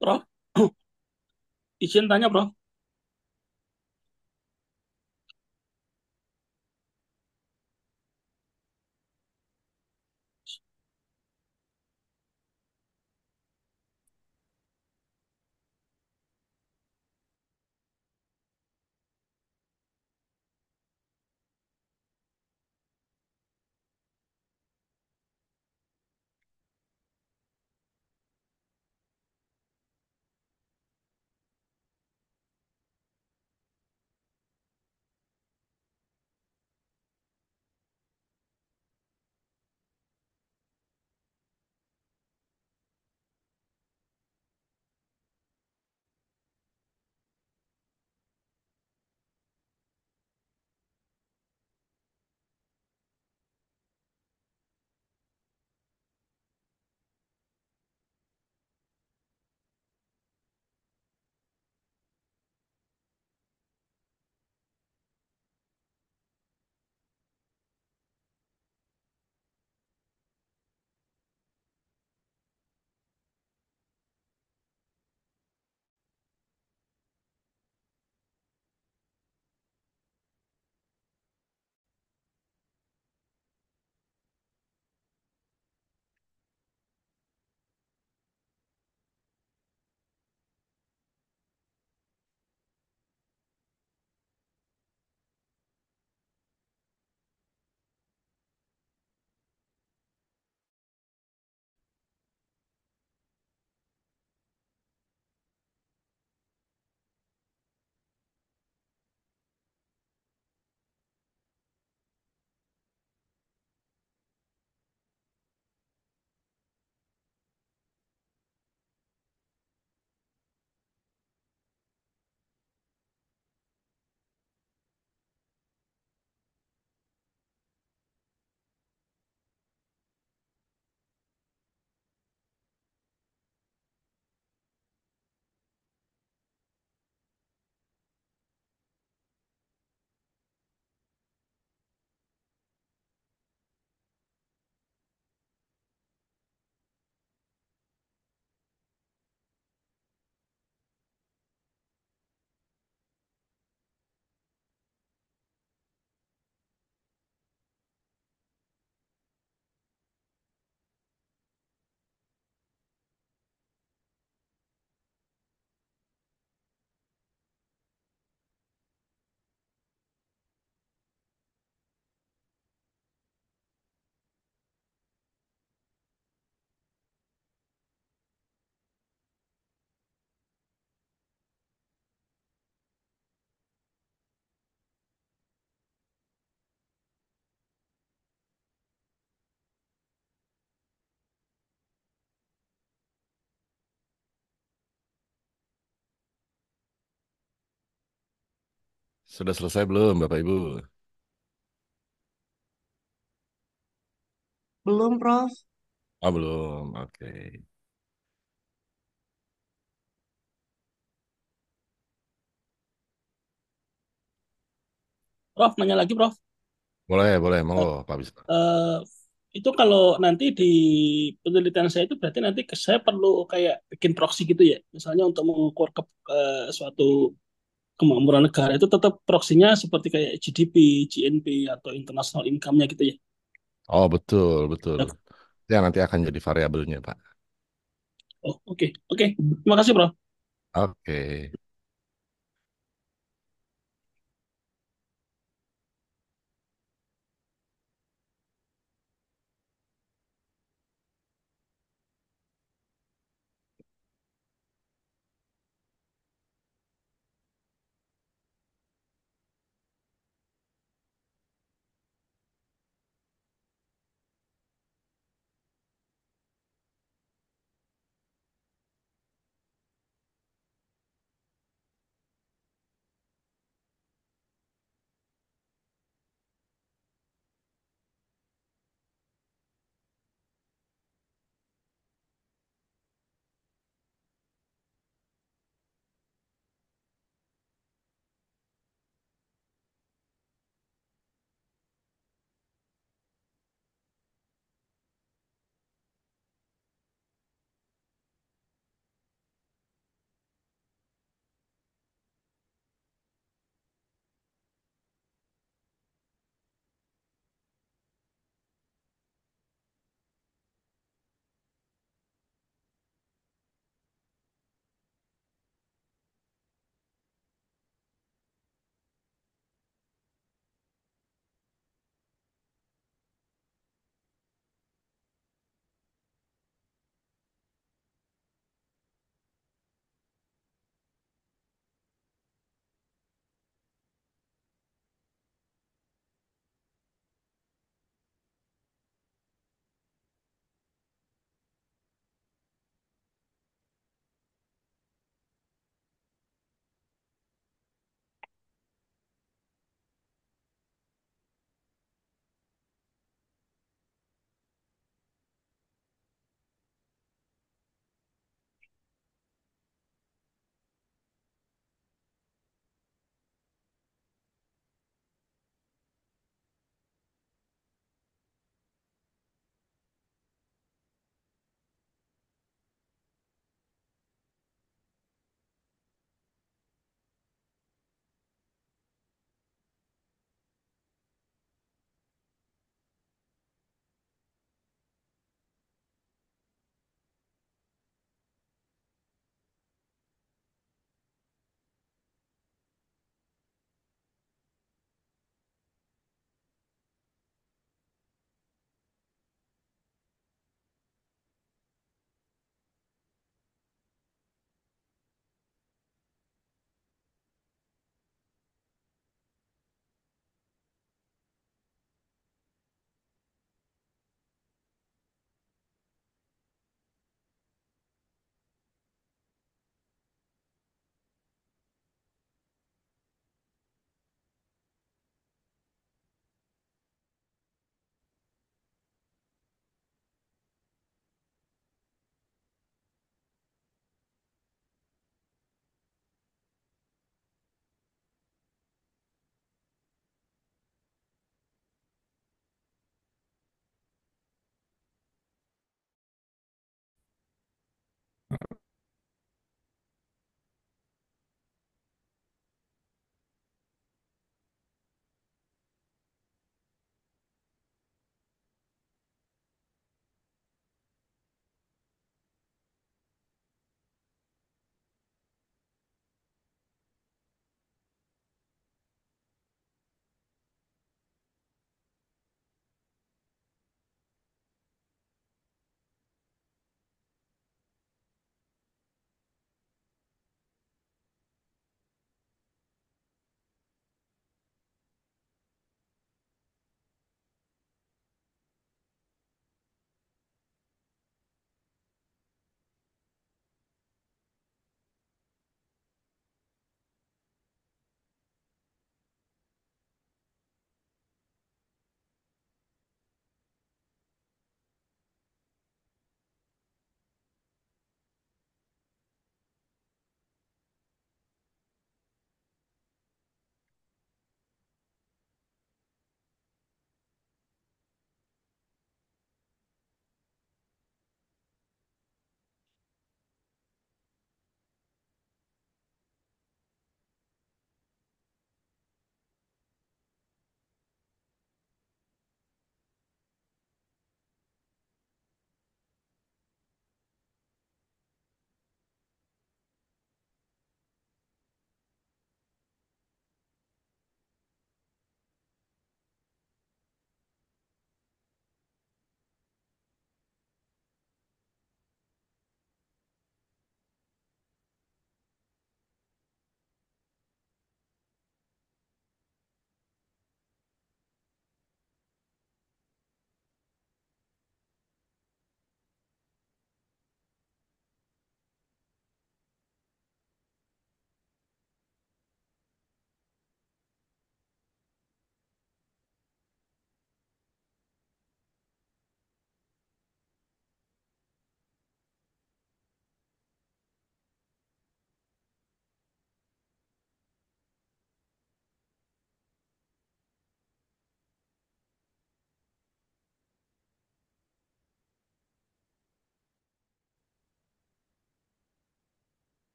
Prof, izin tanya, Prof. Sudah selesai belum, Bapak Ibu? Belum, Prof. Oh, belum. Oke. Prof, nanya lagi, Prof. Boleh, boleh. Eh, Monggo, Pak Bisma. eh, itu kalau nanti di penelitian saya itu berarti nanti saya perlu kayak bikin proxy gitu ya. Misalnya untuk mengukur suatu kemakmuran negara itu tetap proxy-nya seperti kayak GDP, GNP atau international income-nya gitu ya. Oh, betul, betul. Ya. Ya, nanti akan jadi variabelnya, Pak. Oh, oke. Oke. Terima kasih, Prof. Oke.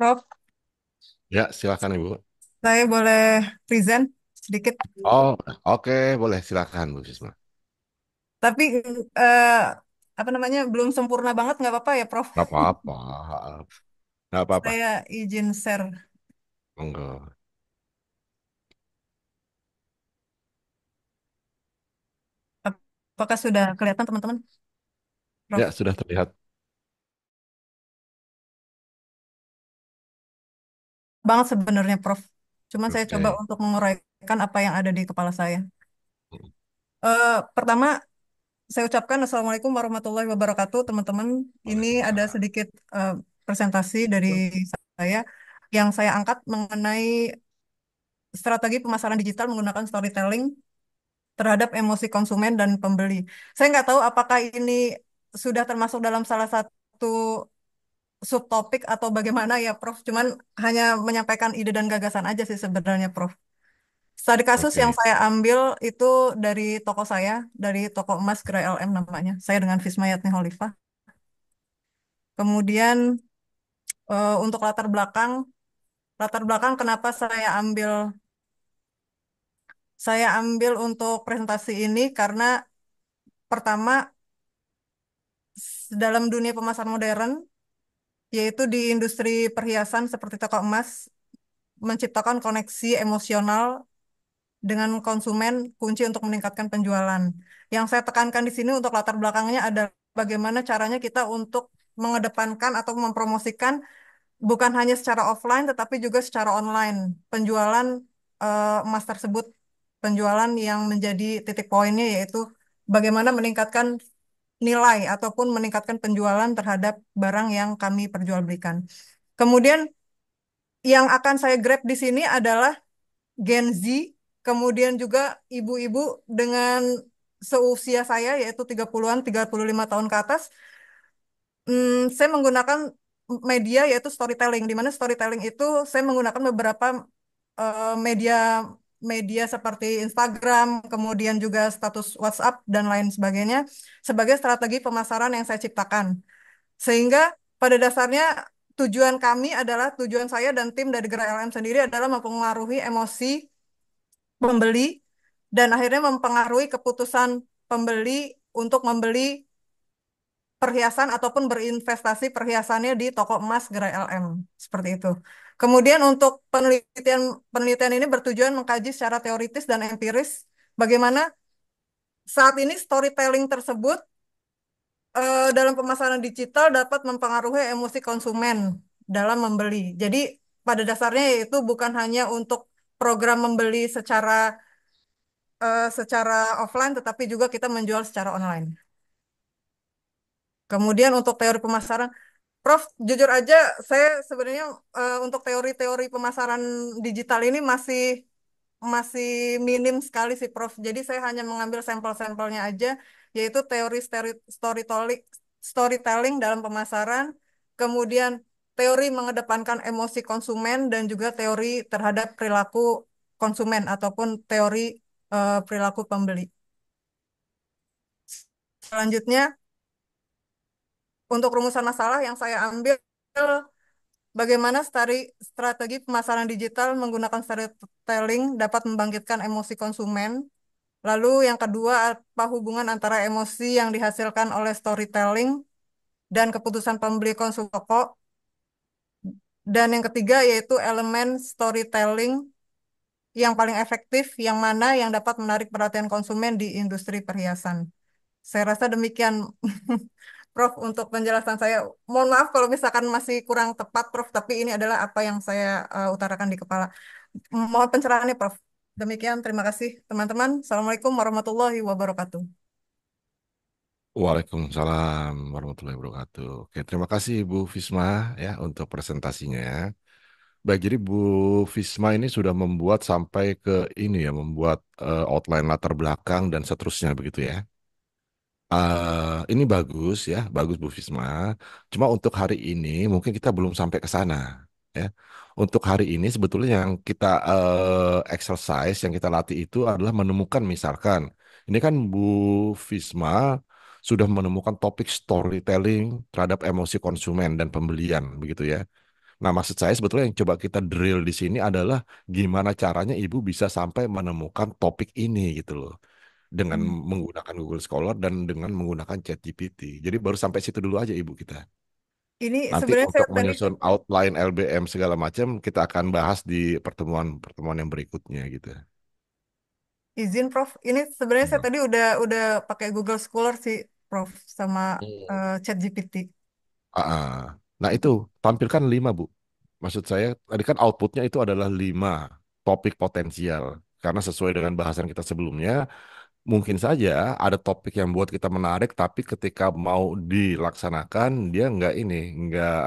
Prof, Ya, silakan Ibu. saya boleh present sedikit. Oh, oke, boleh silakan Bu Fisma. Tapi eh, apa namanya belum sempurna banget, nggak apa-apa ya, Prof. Nggak apa-apa, nggak apa-apa. Saya izin share. Monggo. Apakah sudah kelihatan teman-teman, Ya, Prof? sudah terlihat. Banget sebenarnya, Prof. Cuman saya coba Oke. untuk menguraikan apa yang ada di kepala saya. Pertama, saya ucapkan Assalamualaikum warahmatullahi wabarakatuh, teman-teman. Ini ada Waalaikumsalam. sedikit presentasi dari saya yang saya angkat mengenai strategi pemasaran digital menggunakan storytelling terhadap emosi konsumen dan pembeli. Saya nggak tahu apakah ini sudah termasuk dalam salah satu subtopik atau bagaimana ya, Prof. Cuman hanya menyampaikan ide dan gagasan aja sih sebenarnya, Prof. Studi kasus yang Oke. saya ambil itu dari toko saya, dari toko emas Gerai LM namanya. Saya dengan Fismayatni Holifah. Kemudian untuk latar belakang kenapa saya ambil untuk presentasi ini karena pertama dalam dunia pemasaran modern, yaitu di industri perhiasan seperti toko emas, menciptakan koneksi emosional dengan konsumen kunci untuk meningkatkan penjualan. Yang saya tekankan di sini untuk latar belakangnya adalah bagaimana caranya kita untuk mengedepankan atau mempromosikan bukan hanya secara offline tetapi juga secara online penjualan emas tersebut, penjualan yang menjadi titik poinnya yaitu bagaimana meningkatkan nilai ataupun meningkatkan penjualan terhadap barang yang kami perjualbelikan. Kemudian yang akan saya grab di sini adalah Gen Z, kemudian juga ibu-ibu dengan seusia saya yaitu 30-an, 35 tahun ke atas. Saya menggunakan media yaitu storytelling, di mana storytelling itu saya menggunakan beberapa media media seperti Instagram, kemudian juga status WhatsApp dan lain sebagainya sebagai strategi pemasaran yang saya ciptakan. Sehingga pada dasarnya tujuan saya dan tim dari Gerak LM sendiri adalah mempengaruhi emosi pembeli dan akhirnya mempengaruhi keputusan pembeli untuk membeli perhiasan ataupun berinvestasi perhiasannya di toko emas Gerai LM seperti itu. Kemudian untuk penelitian penelitian ini bertujuan mengkaji secara teoritis dan empiris bagaimana saat ini storytelling tersebut dalam pemasaran digital dapat mempengaruhi emosi konsumen dalam membeli. Jadi pada dasarnya itu bukan hanya untuk program membeli secara offline, tetapi juga kita menjual secara online. Kemudian untuk teori pemasaran, Prof, jujur aja saya sebenarnya untuk teori-teori pemasaran digital ini masih masih minim sekali sih, Prof. Jadi saya hanya mengambil sampel-sampelnya aja, yaitu teori storytelling dalam pemasaran, kemudian teori mengedepankan emosi konsumen, dan juga teori terhadap perilaku konsumen ataupun teori perilaku pembeli. Selanjutnya, untuk rumusan masalah yang saya ambil, bagaimana strategi pemasaran digital menggunakan storytelling dapat membangkitkan emosi konsumen. Lalu yang kedua, apa hubungan antara emosi yang dihasilkan oleh storytelling dan keputusan pembeli konsum pokok. Dan yang ketiga yaitu elemen storytelling yang paling efektif, yang mana yang dapat menarik perhatian konsumen di industri perhiasan. Saya rasa demikian, Prof, untuk penjelasan saya. Mohon maaf kalau misalkan masih kurang tepat, Prof, tapi ini adalah apa yang saya utarakan di kepala. Mohon pencerahannya, Prof. Demikian, terima kasih, teman-teman. Assalamualaikum warahmatullahi wabarakatuh. Waalaikumsalam warahmatullahi wabarakatuh. Oke, terima kasih Bu Fisma ya untuk presentasinya. Baik, jadi Bu Fisma ini sudah membuat sampai ke ini ya, membuat outline latar belakang dan seterusnya begitu ya. Ini bagus ya, bagus Bu Fisma. Cuma untuk hari ini mungkin kita belum sampai ke sana ya. Untuk hari ini sebetulnya yang kita exercise, yang kita latih itu adalah menemukan misalkan, ini kan Bu Fisma sudah menemukan topik storytelling terhadap emosi konsumen dan pembelian begitu ya. Nah, maksud saya sebetulnya yang coba kita drill di sini adalah gimana caranya ibu bisa sampai menemukan topik ini gitu loh. Dengan Hmm. menggunakan Google Scholar dan dengan menggunakan ChatGPT. Jadi baru sampai situ dulu aja ibu kita. Ini Nanti sebenarnya saya untuk tadi menyusun outline LBM segala macam kita akan bahas di pertemuan-pertemuan yang berikutnya gitu. izin Prof. Ini sebenarnya saya Hmm. tadi udah pakai Google Scholar sih, Prof, sama Hmm. ChatGPT. Ah, ah. Nah itu tampilkan 5 Bu. Maksud saya tadi kan outputnya itu adalah 5 topik potensial. Karena sesuai dengan bahasan kita sebelumnya, mungkin saja ada topik yang buat kita menarik, tapi ketika mau dilaksanakan dia nggak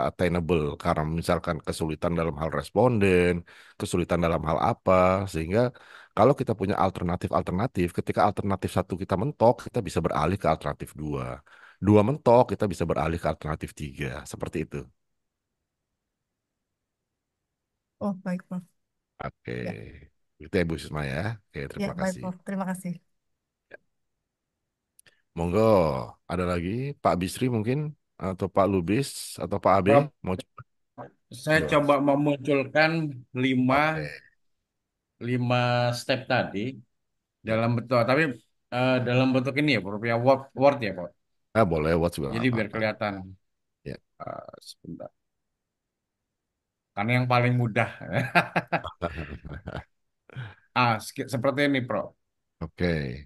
attainable karena misalkan kesulitan dalam hal responden, kesulitan dalam hal apa, sehingga kalau kita punya alternatif-alternatif, ketika alternatif satu kita mentok, kita bisa beralih ke alternatif dua. Dua mentok, kita bisa beralih ke alternatif tiga, seperti itu. Oh, baik, Prof. Oke, Ya, itu ya Bu Susma ya. Oke, ya, terima baik, kasih. Prof. Terima kasih. Monggo, ada lagi Pak Bisri mungkin atau Pak Lubis atau Pak Abe Prof, mau saya coba? coba memunculkan lima Oke. lima step tadi Ya. dalam bentuk, tapi dalam bentuk ini ya, Prof, ya Word, Word ya, Prof. Ah, boleh, Watch juga nggak Jadi biar apa-apa. kelihatan. Ya. Sebentar. Karena yang paling mudah. Seperti ini, Prof. Oke.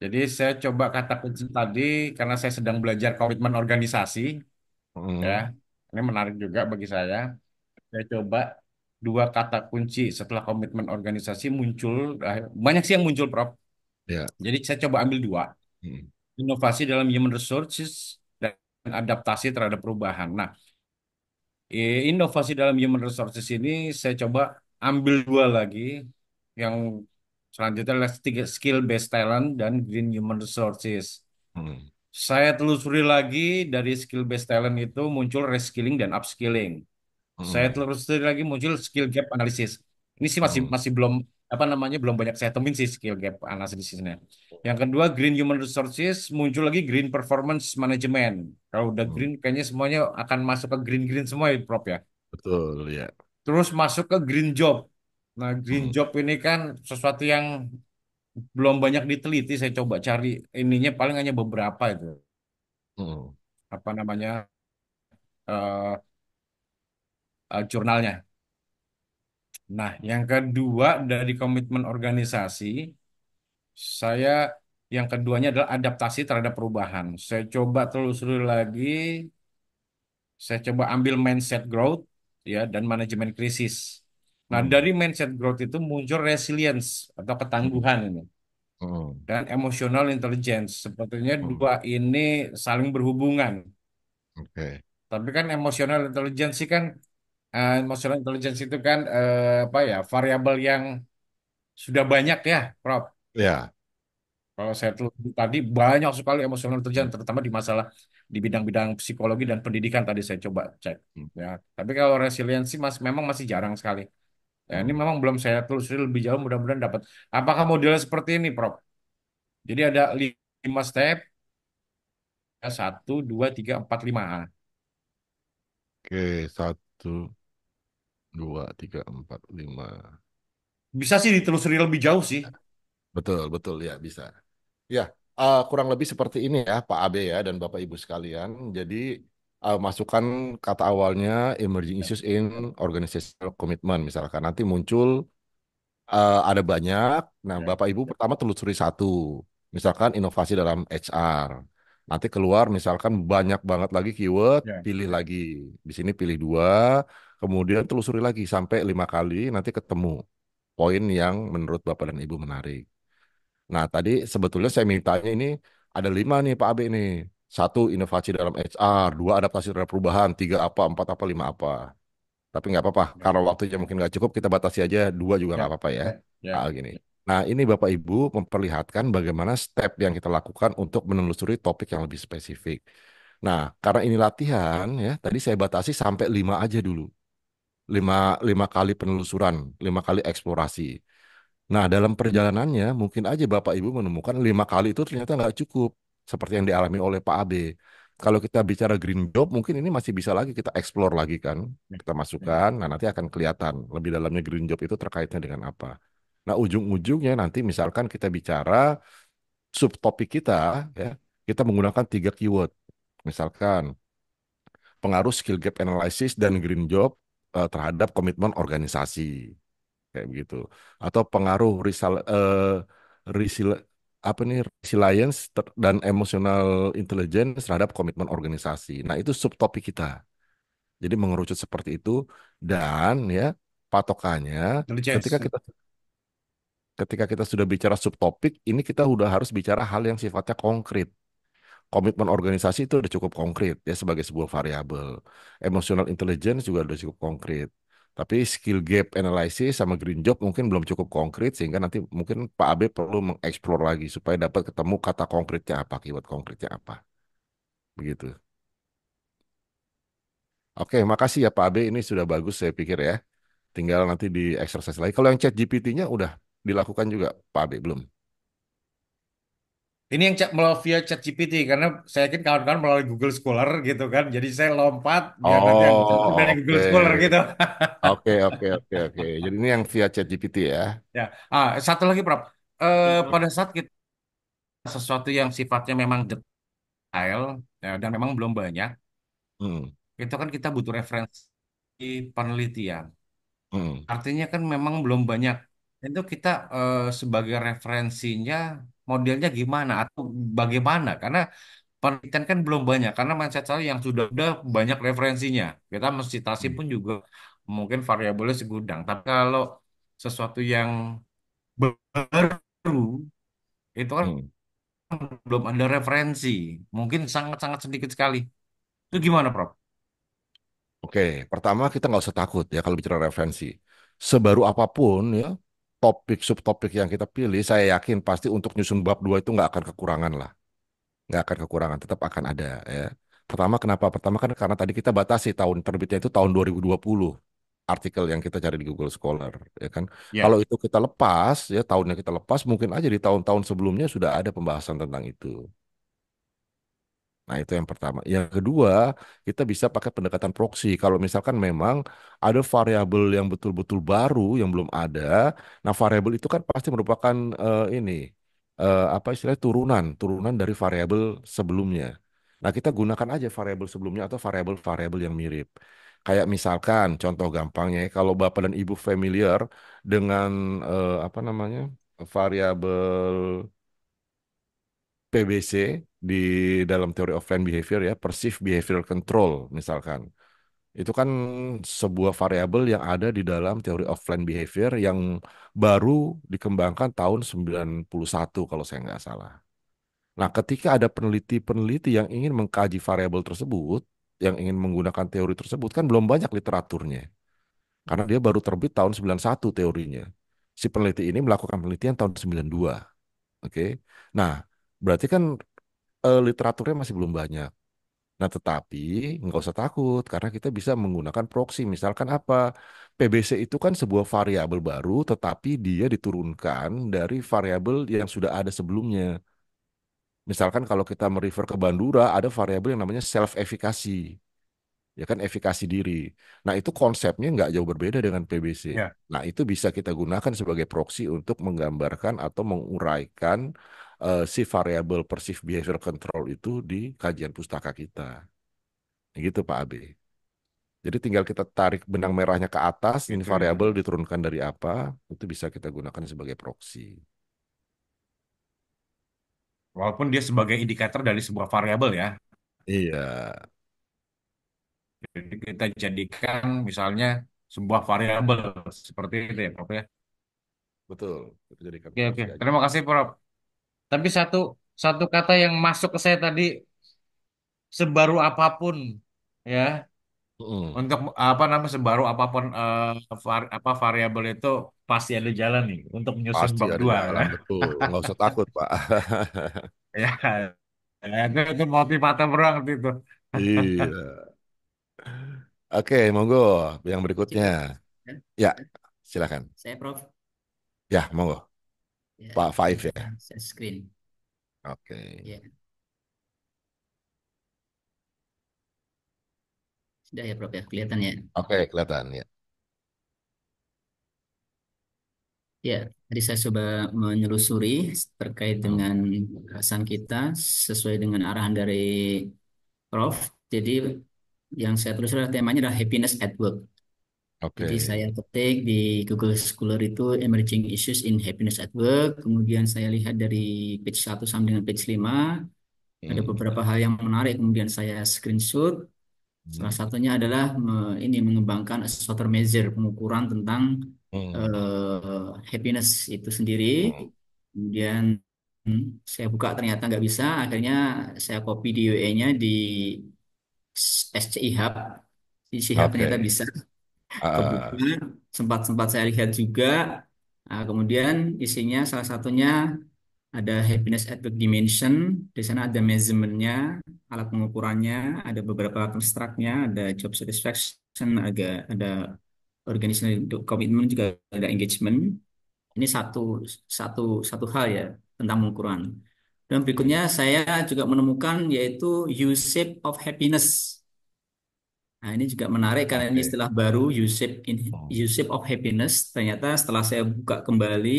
Jadi saya coba kata kunci tadi karena saya sedang belajar komitmen organisasi, ya. Mm, Ini menarik juga bagi saya. Saya coba dua kata kunci setelah komitmen organisasi muncul, banyak sih yang muncul, Prof. ya. Jadi saya coba ambil dua, Mm, inovasi dalam human resources dan adaptasi terhadap perubahan. Nah, inovasi dalam human resources ini saya coba ambil dua lagi, yang selanjutnya adalah skill based talent dan green human resources. mm, Saya telusuri lagi dari skill based talent itu muncul reskilling dan upskilling. Saya mm, telusuri lagi muncul skill gap analysis. Ini sih masih mm, masih belum apa namanya belum banyak saya temuin sih skill gap analisisnya. Yang kedua green human resources muncul lagi green performance management. Kalau udah mm. green kayaknya semuanya akan masuk ke green green semua ya, Prof ya. Betul, ya. Terus masuk ke green job. Nah, green Mm, job ini kan sesuatu yang belum banyak diteliti. Saya coba cari ininya paling hanya beberapa itu. mm, Apa namanya eh jurnalnya. Nah, yang kedua dari komitmen organisasi, saya yang keduanya adalah adaptasi terhadap perubahan. Saya coba telusuri lagi, saya coba ambil mindset growth ya dan manajemen krisis. Nah, mm, dari mindset growth itu muncul resilience atau mm, ketangguhan ini mm, dan emotional intelligence. Sepertinya mm. dua ini saling berhubungan. Oke. Tapi kan emotional intelligence sih kan emotional intelligence itu kan apa ya variabel yang sudah banyak ya, Prof. Ya. Kalau saya tuh tadi banyak sekali emosional terjadi, Mm, terutama di masalah di bidang-bidang psikologi dan pendidikan tadi saya coba cek. mm, Ya, tapi kalau resiliensi memang masih jarang sekali. Ya, ini mm. memang belum saya telusuri lebih jauh, mudah-mudahan dapat. Apakah modelnya seperti ini, Prof? Jadi ada 5 step, ya, 1, 2, 3, 4, 5. Oke, 1, 2, 3, 4, 5. Bisa sih ditelusuri lebih jauh sih. Betul, betul ya bisa. Ya, kurang lebih seperti ini ya Pak Abe ya dan Bapak Ibu sekalian. Jadi masukkan kata awalnya emerging issues in organizational commitment misalkan nanti muncul ada banyak. Nah, Ya, Bapak Ibu pertama telusuri satu, misalkan inovasi dalam HR. Nanti keluar misalkan banyak banget lagi keyword, ya, pilih lagi. Di sini pilih dua, kemudian telusuri lagi sampai 5 kali, nanti ketemu poin yang menurut Bapak dan Ibu menarik. Nah, tadi sebetulnya saya mintanya ini ada 5 nih Pak Abe nih. Satu, inovasi dalam HR. Dua, adaptasi terhadap perubahan. Tiga apa, empat apa, lima apa. Tapi nggak apa-apa. ya, Karena waktunya mungkin nggak cukup, kita batasi aja. Dua juga ya, nggak apa-apa ya. ya, Gini. Nah, ini Bapak Ibu memperlihatkan bagaimana step yang kita lakukan untuk menelusuri topik yang lebih spesifik. Nah, karena ini latihan ya, tadi saya batasi sampai 5 aja dulu. Lima kali penelusuran, 5 kali eksplorasi. Nah, dalam perjalanannya mungkin aja Bapak Ibu menemukan 5 kali itu ternyata nggak cukup seperti yang dialami oleh Pak Abe. Kalau kita bicara green job, mungkin ini masih bisa lagi kita explore lagi kan, Ya. kita masukkan. Nah, nanti akan kelihatan lebih dalamnya green job itu terkaitnya dengan apa. Nah, ujung-ujungnya nanti misalkan kita bicara subtopik kita, ya, kita menggunakan 3 keyword. Misalkan pengaruh skill gap analysis dan green job terhadap komitmen organisasi, kayak begitu. Atau pengaruh resil- apa nih resilience dan emotional intelligence terhadap komitmen organisasi. Nah, itu subtopik kita. Jadi mengerucut seperti itu dan ya patokannya ketika Intelligence. kita ketika kita sudah bicara subtopik, ini kita udah harus bicara hal yang sifatnya konkret. Komitmen organisasi itu udah cukup konkret ya sebagai sebuah variabel. Emotional intelligence juga udah cukup konkret. Tapi skill gap analysis sama green job mungkin belum cukup konkret sehingga nanti mungkin Pak Abe perlu mengeksplor lagi supaya dapat ketemu kata konkretnya apa, keyword konkretnya apa. Begitu. Oke, makasih ya Pak Abe. Ini sudah bagus saya pikir ya. Tinggal nanti di exercise lagi. Kalau yang chat GPT-nya udah dilakukan juga Pak Abe belum? Ini yang melalui via ChatGPT karena saya yakin kawan-kawan melalui Google Scholar gitu kan. Jadi saya lompat biar nanti yang jawab Oh, dari oke. Google Scholar gitu. Oke, oke, oke, oke. Jadi ini yang via chat GPT ya. Ya. Satu lagi, Prof. Pada saat kita sesuatu yang sifatnya memang detail ya, dan memang belum banyak, Hmm, itu kan kita butuh referensi penelitian. hmm, Artinya kan memang belum banyak. Itu kita sebagai referensinya modelnya gimana atau bagaimana? Karena penelitian kan belum banyak. Karena mindset saya yang sudah banyak referensinya. Kita mesti citasi hmm, pun juga mungkin variabelnya segudang. Tapi kalau sesuatu yang baru itu kan hmm. belum ada referensi. Mungkin sangat-sangat sedikit sekali. Itu gimana, Prof? Oke, pertama kita nggak usah takut ya kalau bicara referensi. Sebaru apapun ya, topik subtopik yang kita pilih, saya yakin pasti untuk nyusun bab 2 itu nggak akan kekurangan lah. Nggak akan kekurangan, tetap akan ada ya. Pertama, kenapa? Pertama kan karena tadi kita batasi tahun terbitnya itu tahun 2020 artikel yang kita cari di Google Scholar, ya kan. Kalau Ya. itu kita lepas, ya tahunnya kita lepas, mungkin aja di tahun-tahun sebelumnya sudah ada pembahasan tentang itu. Nah, itu yang pertama. Yang kedua, kita bisa pakai pendekatan proxy. Kalau misalkan memang ada variabel yang betul-betul baru yang belum ada, nah variabel itu kan pasti merupakan ini apa istilahnya turunan dari variabel sebelumnya. Nah, kita gunakan aja variabel sebelumnya atau variabel-variabel yang mirip. Kayak misalkan contoh gampangnya, kalau Bapak dan Ibu familiar dengan apa namanya variabel PBC di dalam teori offline behavior ya, perceived behavioral control misalkan. Itu kan sebuah variabel yang ada di dalam teori offline behavior yang baru dikembangkan tahun 91 kalau saya nggak salah. Nah, ketika ada peneliti-peneliti yang ingin mengkaji variabel tersebut, yang ingin menggunakan teori tersebut, kan belum banyak literaturnya. Karena dia baru terbit tahun 91 teorinya. Si peneliti ini melakukan penelitian tahun 92. Oke. Nah, berarti kan literaturnya masih belum banyak. Nah, tetapi nggak usah takut karena kita bisa menggunakan proxy. Misalkan apa? PBC itu kan sebuah variabel baru, tetapi dia diturunkan dari variabel yang sudah ada sebelumnya. Misalkan kalau kita merefer ke Bandura, ada variabel yang namanya self-efikasi, ya kan efikasi diri. Nah, itu konsepnya nggak jauh berbeda dengan PBC. Ya. Nah, itu bisa kita gunakan sebagai proxy untuk menggambarkan atau menguraikan si variabel perceived behavior control itu di kajian pustaka kita. Gitu Pak Abe. Jadi tinggal kita tarik benang merahnya ke atas, ini Gitu ya. variabel diturunkan dari apa, itu bisa kita gunakan sebagai proxy. Walaupun dia sebagai indikator dari sebuah variabel ya. Iya, Jadi kita jadikan misalnya sebuah variabel seperti itu ya, Prof ya. betul. Itu jadikan Oke, oke. proxy aja. Terima kasih, Prof. Tapi satu satu kata yang masuk ke saya tadi, sebaru apapun ya, Mm. untuk apa namanya sebaru apapun apa variabel itu pasti ada jalan nih untuk menyusun Pasti bab ada 2 ya. jalan, betul. Nggak usah takut, Pak. Ya, itu motivator banget itu. Iya. Oke, monggo. Yang berikutnya. Cukup. Ya, Ya, ya. silakan. Saya Prof. Ya, monggo. Ya, Pak ini Faif ya. share screen. Oke. Ya, Sudah ya, Prof ya, kelihatan ya. Oke, kelihatan ya. Ya, tadi saya coba menelusuri terkait Hmm, dengan bahasan kita sesuai dengan arahan dari Prof. Jadi yang saya tulis adalah temanya adalah happiness at work. Oke. Jadi saya ketik di Google Scholar itu emerging issues in happiness at work. Kemudian saya lihat dari page 1 sampai dengan page 5 ada Hmm, beberapa hal yang menarik. Kemudian saya screenshot. Salah hmm, satunya adalah ini mengembangkan suatu measure pengukuran tentang hmm, happiness itu sendiri. hmm. Kemudian saya buka ternyata nggak bisa. Akhirnya saya copy di UE-nya di SCI Hub. Di Hub ternyata Oke. bisa kebuka. Ah, Sempat-sempat saya lihat juga. Nah, kemudian isinya salah satunya ada happiness at work dimension. Di sana ada measurement-nya, alat pengukurannya, ada beberapa construct-nya, ada job satisfaction, ada organizational commitment, juga ada engagement. Ini satu satu satu hal ya tentang pengukuran. Dan berikutnya saya juga menemukan yaitu U-shape of happiness. Nah, ini juga menarik karena ini oke. istilah baru Hmm, U-shape of happiness. Ternyata setelah saya buka kembali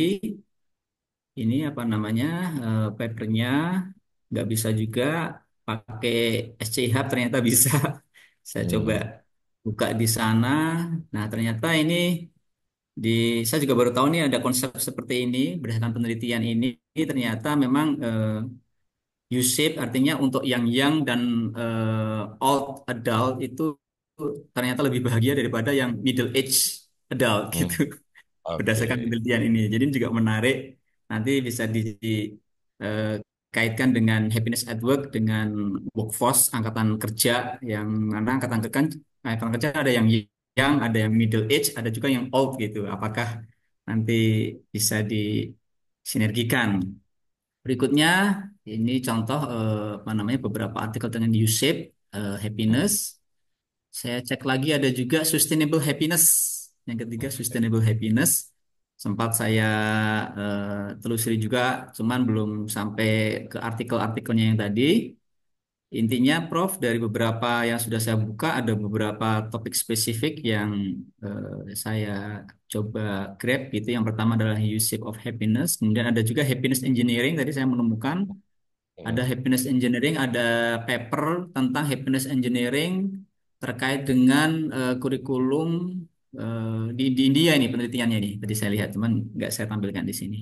ini apa namanya papernya nggak bisa juga pakai SC Hub ternyata bisa. Saya coba hmm, buka di sana. Nah, ternyata ini di saya juga baru tahu nih ada konsep seperti ini berdasarkan penelitian ini ternyata memang U-shape artinya untuk yang young dan old adult itu ternyata lebih bahagia daripada yang middle age adult hmm. gitu berdasarkan Oke. penelitian ini. Jadi ini juga menarik. Nanti bisa dikaitkan dengan happiness at work dengan workforce angkatan kerja yang mana angkatan kerja ada yang young, ada yang middle age, ada juga yang old gitu. Apakah nanti bisa disinergikan? Berikutnya ini contoh apa namanya beberapa artikel dengan U-shape Hmm, happiness. Saya cek lagi ada juga sustainable happiness. Yang ketiga oke. sustainable happiness. Sempat saya telusuri juga, cuman belum sampai ke artikel-artikelnya yang tadi. Intinya, Prof, dari beberapa yang sudah saya buka, ada beberapa topik spesifik yang saya coba grab gitu. Yang pertama adalah use of happiness. Kemudian ada juga happiness engineering. Tadi saya menemukan ada Hmm, happiness engineering, ada paper tentang happiness engineering terkait dengan kurikulum di India ini penelitiannya ini. Tadi saya lihat, cuman nggak saya tampilkan di sini.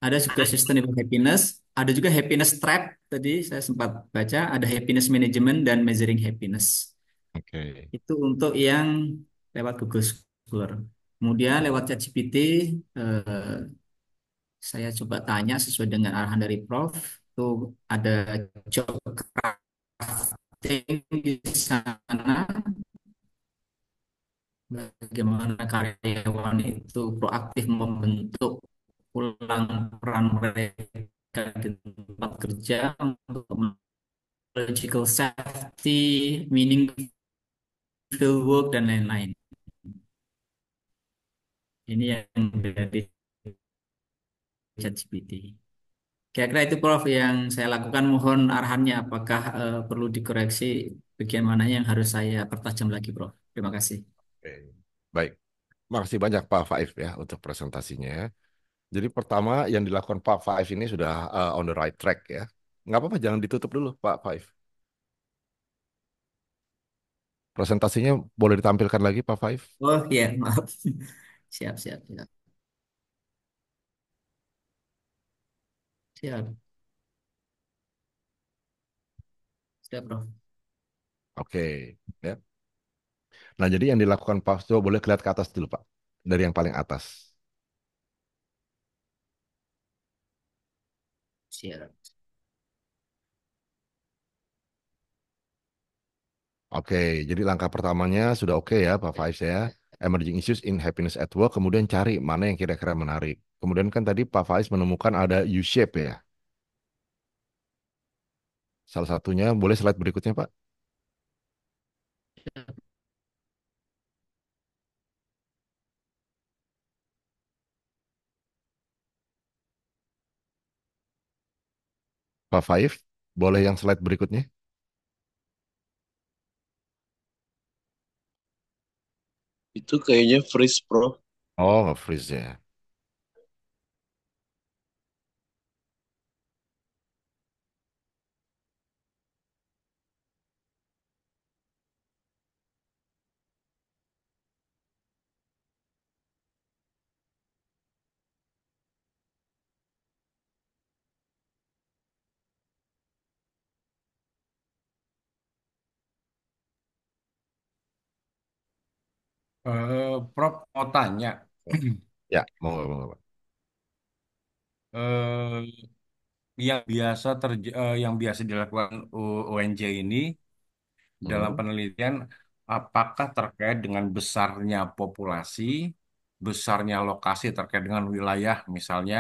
Ada juga sustainable happiness, ada juga happiness trap. Tadi saya sempat baca, ada happiness management dan measuring happiness. oke. Itu untuk yang lewat Google Scholar. Kemudian lewat ChatGPT, eh, saya coba tanya sesuai dengan arahan dari Prof. Itu ada job crafting di sana, bagaimana karyawan itu proaktif membentuk ulang peran mereka di tempat kerja untuk logical safety, meaningful work, dan lain-lain. Ini yang dari ChatGPT. Kira-kira itu Prof yang saya lakukan. Mohon arahannya apakah perlu dikoreksi bagian mana yang harus saya pertajam lagi, Prof. Terima kasih. Oke. Baik. Makasih banyak Pak Faif ya untuk presentasinya. Jadi pertama yang dilakukan Pak Faif ini sudah on the right track ya. Nggak apa-apa, jangan ditutup dulu Pak Faif. Presentasinya boleh ditampilkan lagi Pak Faif. Oh iya, maaf. Siap, siap, siap. Siap, siap, Prof. Oke. Ya. Nah jadi yang dilakukan Pak, coba boleh kelihatan ke atas dulu Pak. Dari yang paling atas. Siap. Oke, jadi langkah pertamanya sudah oke ya Pak Faiz ya. Emerging issues in happiness at work, kemudian cari mana yang kira-kira menarik. Kemudian kan tadi Pak Faiz menemukan ada U-shape ya. Salah satunya, boleh slide berikutnya Pak. Pak Faiz, boleh yang slide berikutnya. Itu kayaknya freeze, Prof. Oh, nge-freeze ya. Prof mau tanya, Ya, mau nggak, mau nggak, Pak? eh, yang biasa dilakukan UNJ ini dalam Hmm, penelitian, apakah terkait dengan besarnya populasi, besarnya lokasi terkait dengan wilayah misalnya,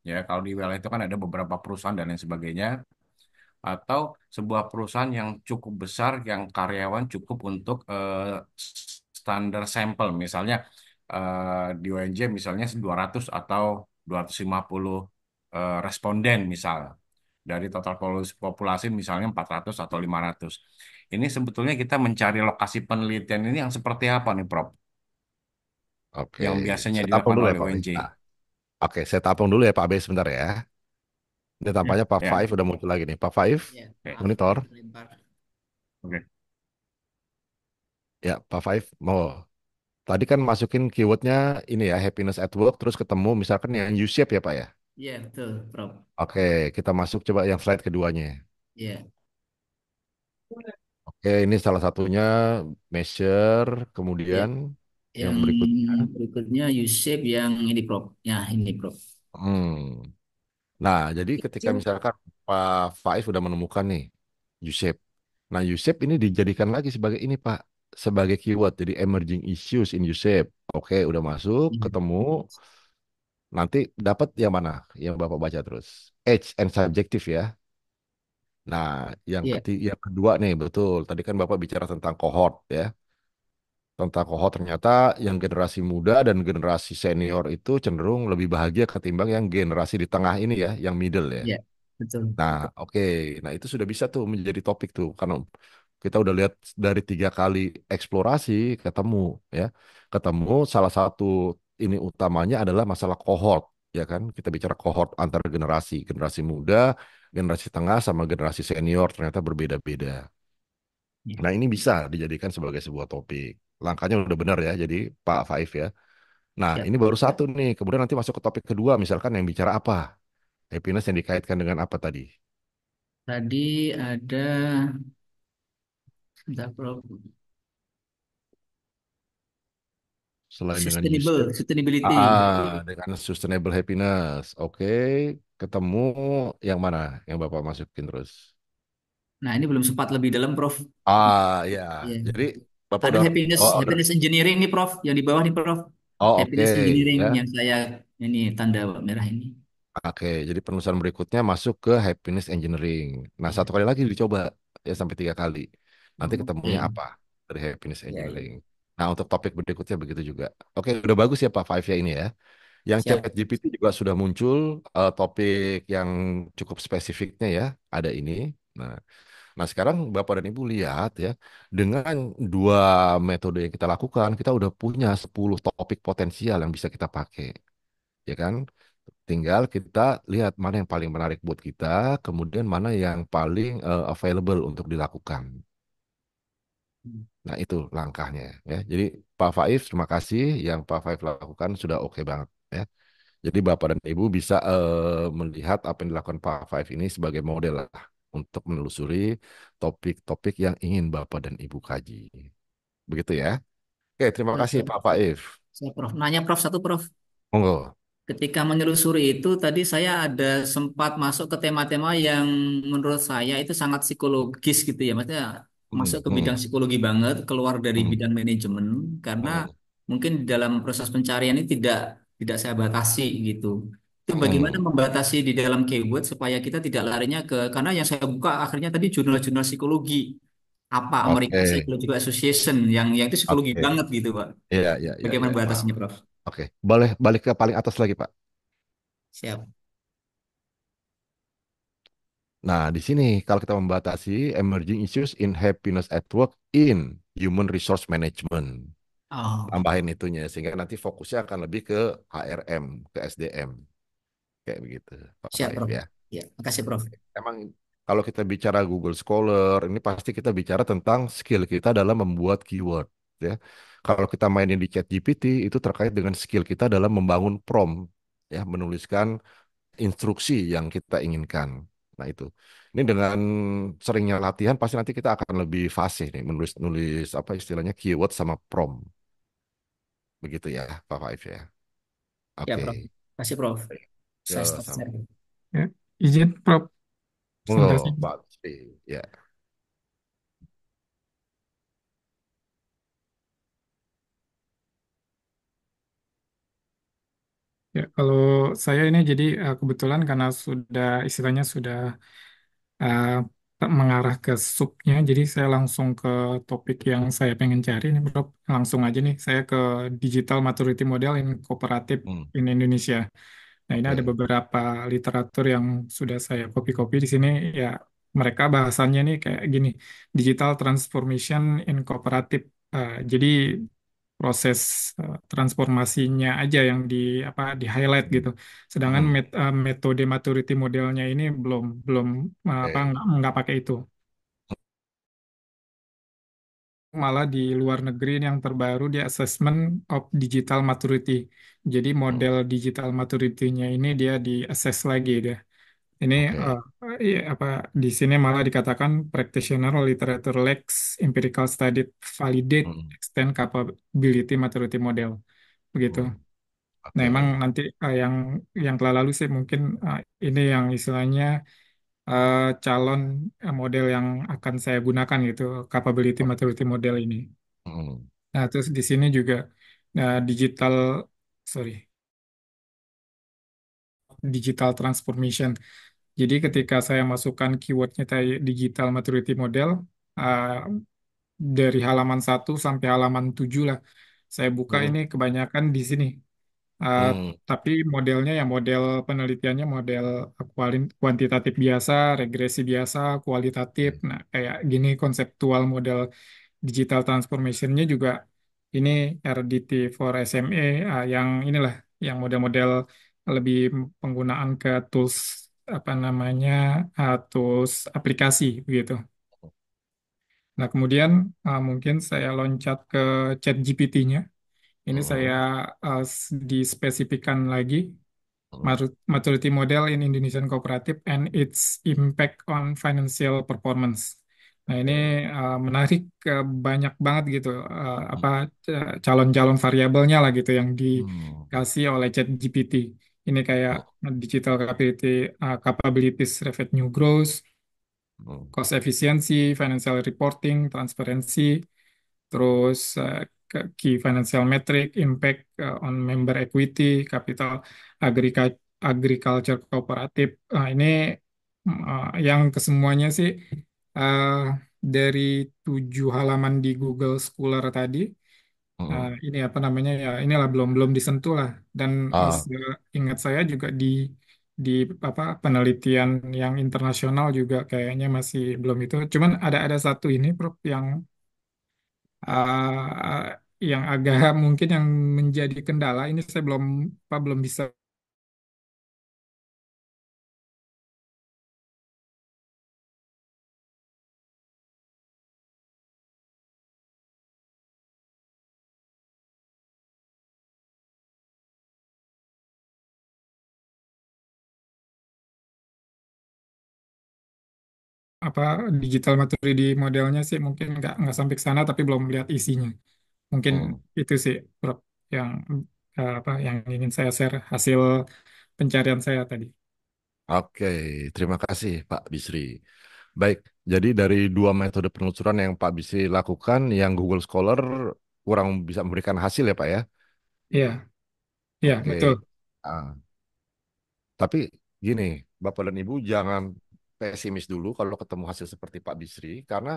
ya kalau di wilayah itu kan ada beberapa perusahaan dan lain sebagainya, atau sebuah perusahaan yang cukup besar yang karyawan cukup untuk standar sampel, misalnya di UNJ misalnya 200 atau 250 responden misal dari total populasi misalnya 400 atau 500. Ini sebetulnya kita mencari lokasi penelitian ini yang seperti apa nih, Prof? oke. Yang biasanya Saya tampung dilakukan dulu ya, oleh Pak B. UNJ. Nah, oke, saya tampung dulu ya, Pak B, sebentar ya. Ini Ya, tampaknya Pak ya, Five udah muncul lagi nih. Pak Five, Ya, oke, maaf monitor. tadi terlempar. oke. Ya, Pak Five, mau. Tadi kan masukin keywordnya ini ya, happiness at work, terus ketemu misalkan yang U-shape ya, Pak ya. Ya, betul, Prof. Oke, kita masuk coba yang slide keduanya. Ya, Oke, ini salah satunya measure, ya. kemudian yang Yang berikutnya. berikutnya U-shape yang ini, Prof. Ya, ini, Prof. Hmm. Nah, jadi ketika Kecil. misalkan Pak Faiz sudah menemukan nih U-shape. Nah, U-shape ini dijadikan lagi sebagai ini Pak, sebagai keyword. Jadi emerging issues in U-shape. Oke, udah masuk, Ya, ketemu. Nanti dapat yang mana? Yang Bapak baca terus. Age and subjective ya. Nah, ya, yang kedua nih, betul. Tadi kan Bapak bicara tentang cohort ya. Tentang cohort ternyata yang generasi muda dan generasi senior itu cenderung lebih bahagia ketimbang yang generasi di tengah ini ya, yang middle ya. ya, betul. Nah, oke. Nah, itu sudah bisa tuh menjadi topik tuh karena kita udah lihat dari 3 kali eksplorasi ketemu ya. Ketemu salah satu ini utamanya adalah masalah kohort ya kan. Kita bicara kohort antar generasi, generasi muda, generasi tengah sama generasi senior ternyata berbeda-beda. Ya, Nah, ini bisa dijadikan sebagai sebuah topik. Langkahnya udah benar ya, jadi Pak Faif ya. Nah, ya. ini baru satu nih. Kemudian nanti masuk ke topik kedua, misalkan yang bicara apa? Happiness yang dikaitkan dengan apa tadi? Tadi ada, sebentar, Prof. Selain dengan Sustainable, U-shape, sustainability. dengan sustainable happiness. Oke, ketemu yang mana yang Bapak masukin terus? Nah, ini belum sempat lebih dalam, Prof. Ya. Ya. Jadi Bapak Ada udah, happiness, oh, udah, happiness engineering nih, Prof. Yang di bawah nih, Prof. oke, Happiness engineering ya. yang saya ini tanda merah ini. Oke, jadi penulisan berikutnya masuk ke happiness engineering. Nah, Ya. 1 kali lagi dicoba ya sampai 3 kali. Nanti ketemunya Oke. apa dari happiness Ya, ya. engineering. Nah, untuk topik berikutnya begitu juga. Oke, udah bagus ya Pak Five ya ini ya. Yang Siap. ChatGPT juga sudah muncul topik yang cukup spesifiknya ya. Ada ini. Nah, nah sekarang Bapak dan Ibu lihat ya, dengan 2 metode yang kita lakukan, kita udah punya 10 topik potensial yang bisa kita pakai. Ya kan? Tinggal kita lihat mana yang paling menarik buat kita, kemudian mana yang paling available untuk dilakukan. Nah, itu langkahnya ya. Jadi Pak Faif, terima kasih yang Pak Faif lakukan sudah oke banget ya. Jadi Bapak dan Ibu bisa melihat apa yang dilakukan Pak Faif ini sebagai model lah untuk menelusuri topik-topik yang ingin Bapak dan Ibu kaji. Begitu ya. Oke, terima kasih Siap, Pak Faif. siap, Prof. Nanya, Prof, satu, Prof. Monggo. Ketika menelusuri itu, tadi saya ada sempat masuk ke tema-tema yang menurut saya itu sangat psikologis gitu ya. Maksudnya masuk Hmm, ke bidang hmm, psikologi banget, keluar dari hmm, bidang manajemen, karena hmm, mungkin di dalam proses pencarian ini tidak saya batasi gitu. Itu bagaimana hmm. membatasi di dalam keyword supaya kita tidak larinya ke, karena yang saya buka akhirnya tadi jurnal-jurnal psikologi, apa American Oke, Psychological Association, yang itu psikologi oke. banget gitu, Pak. Iya, iya, iya, Bagaimana iya, paham. membatasinya, Prof? Oke, boleh balik ke paling atas lagi, Pak. Siap. Nah, di sini kalau kita membatasi emerging issues in happiness at work in human resource management. Oh, tambahin itunya sehingga nanti fokusnya akan lebih ke HRM, ke SDM kayak begitu, Pak siap, Faif Prof. ya. Ya, makasih, Prof. Emang kalau kita bicara Google Scholar, ini pasti kita bicara tentang skill kita dalam membuat keyword, ya. Kalau kita mainin di ChatGPT, itu terkait dengan skill kita dalam membangun prompt, ya, menuliskan instruksi yang kita inginkan. Nah itu, ini dengan seringnya latihan, pasti nanti kita akan lebih fasih nih, menulis apa istilahnya keyword sama prompt, begitu ya, Pak Faif ya. Ya, Prof. Oke, Makasih, Prof. Saya ya stop sama. share. Ya, izin Prof. Sampai Monggo, sini. Pak Sri. Ya. Ya, kalau saya ini jadi kebetulan karena sudah istilahnya sudah eh, mengarah ke subnya, jadi saya langsung ke topik yang saya pengen cari nih, Bro. Langsung aja nih, saya ke Digital Maturity Model in Cooperative Hmm, in Indonesia. Nah, ini ada oke. beberapa literatur yang sudah saya copy-copy di sini. Ya, mereka bahasannya nih kayak gini, Digital Transformation in Cooperative. Jadi proses transformasinya aja yang di apa di highlight gitu. Sedangkan Hmm, metode maturity modelnya ini belum belum apa oke. nggak pakai itu. Malah di luar negeri ini yang terbaru di Assessment of Digital Maturity. Jadi Hmm, model digital maturity-nya ini dia di assess lagi dia. Ini oke. iya, apa di sini malah dikatakan practitioner literature lacks empirical study validate Hmm, extend capability maturity model begitu. hmm, Nah, emang oke. nanti yang telah lalu sih mungkin ini yang istilahnya eh, calon model yang akan saya gunakan gitu, capability maturity model ini. Hmm, Nah, terus di sini juga digital, sorry, digital transformation. Jadi ketika saya masukkan keywordnya tadi digital maturity model, uh, dari halaman 1 sampai halaman 7 lah, saya buka hmm, ini kebanyakan di sini. Uh, hmm, tapi modelnya ya model penelitiannya model kuantitatif biasa, regresi biasa, kualitatif. oke. Nah, kayak gini konseptual model digital transformation-nya juga ini RDT for SMA yang inilah yang model-model lebih penggunaan ke tools apa namanya tools aplikasi begitu. Nah, kemudian mungkin saya loncat ke ChatGPT-nya. Ini saya Hmm, dispesifikan lagi hmm, maturity model in Indonesian cooperative and its impact on financial performance. Nah, ini oke. menarik banyak banget gitu apa Hmm, calon-calon variabelnya lah gitu yang hmm, dikasih oleh ChatGPT. Ini kayak hmm, digital capabilities revenue growth, hmm, cost efficiency, financial reporting, transparency, terus key financial metric, impact on member equity, capital agriculture cooperative. Ini yang kesemuanya sih uh, dari 7 halaman di Google Scholar tadi. hmm. Ini apa namanya ya inilah belum belum disentuh lah dan Ah, ingat saya juga di apa penelitian yang internasional juga kayaknya masih belum itu. Cuman ada satu ini Prof yang agak mungkin yang menjadi kendala ini saya belum bisa apa digital maturity modelnya sih mungkin nggak sampai ke sana tapi belum lihat isinya. Mungkin hmm. itu sih Prof yang apa yang ingin saya share hasil pencarian saya tadi. Oke, terima kasih Pak Bisri. Baik, jadi dari dua metode penelusuran yang Pak Bisri lakukan, yang Google Scholar kurang bisa memberikan hasil ya Pak ya. Iya, iya betul. Oke. Ah, tapi gini, Bapak dan Ibu jangan pesimis dulu kalau ketemu hasil seperti Pak Bisri, karena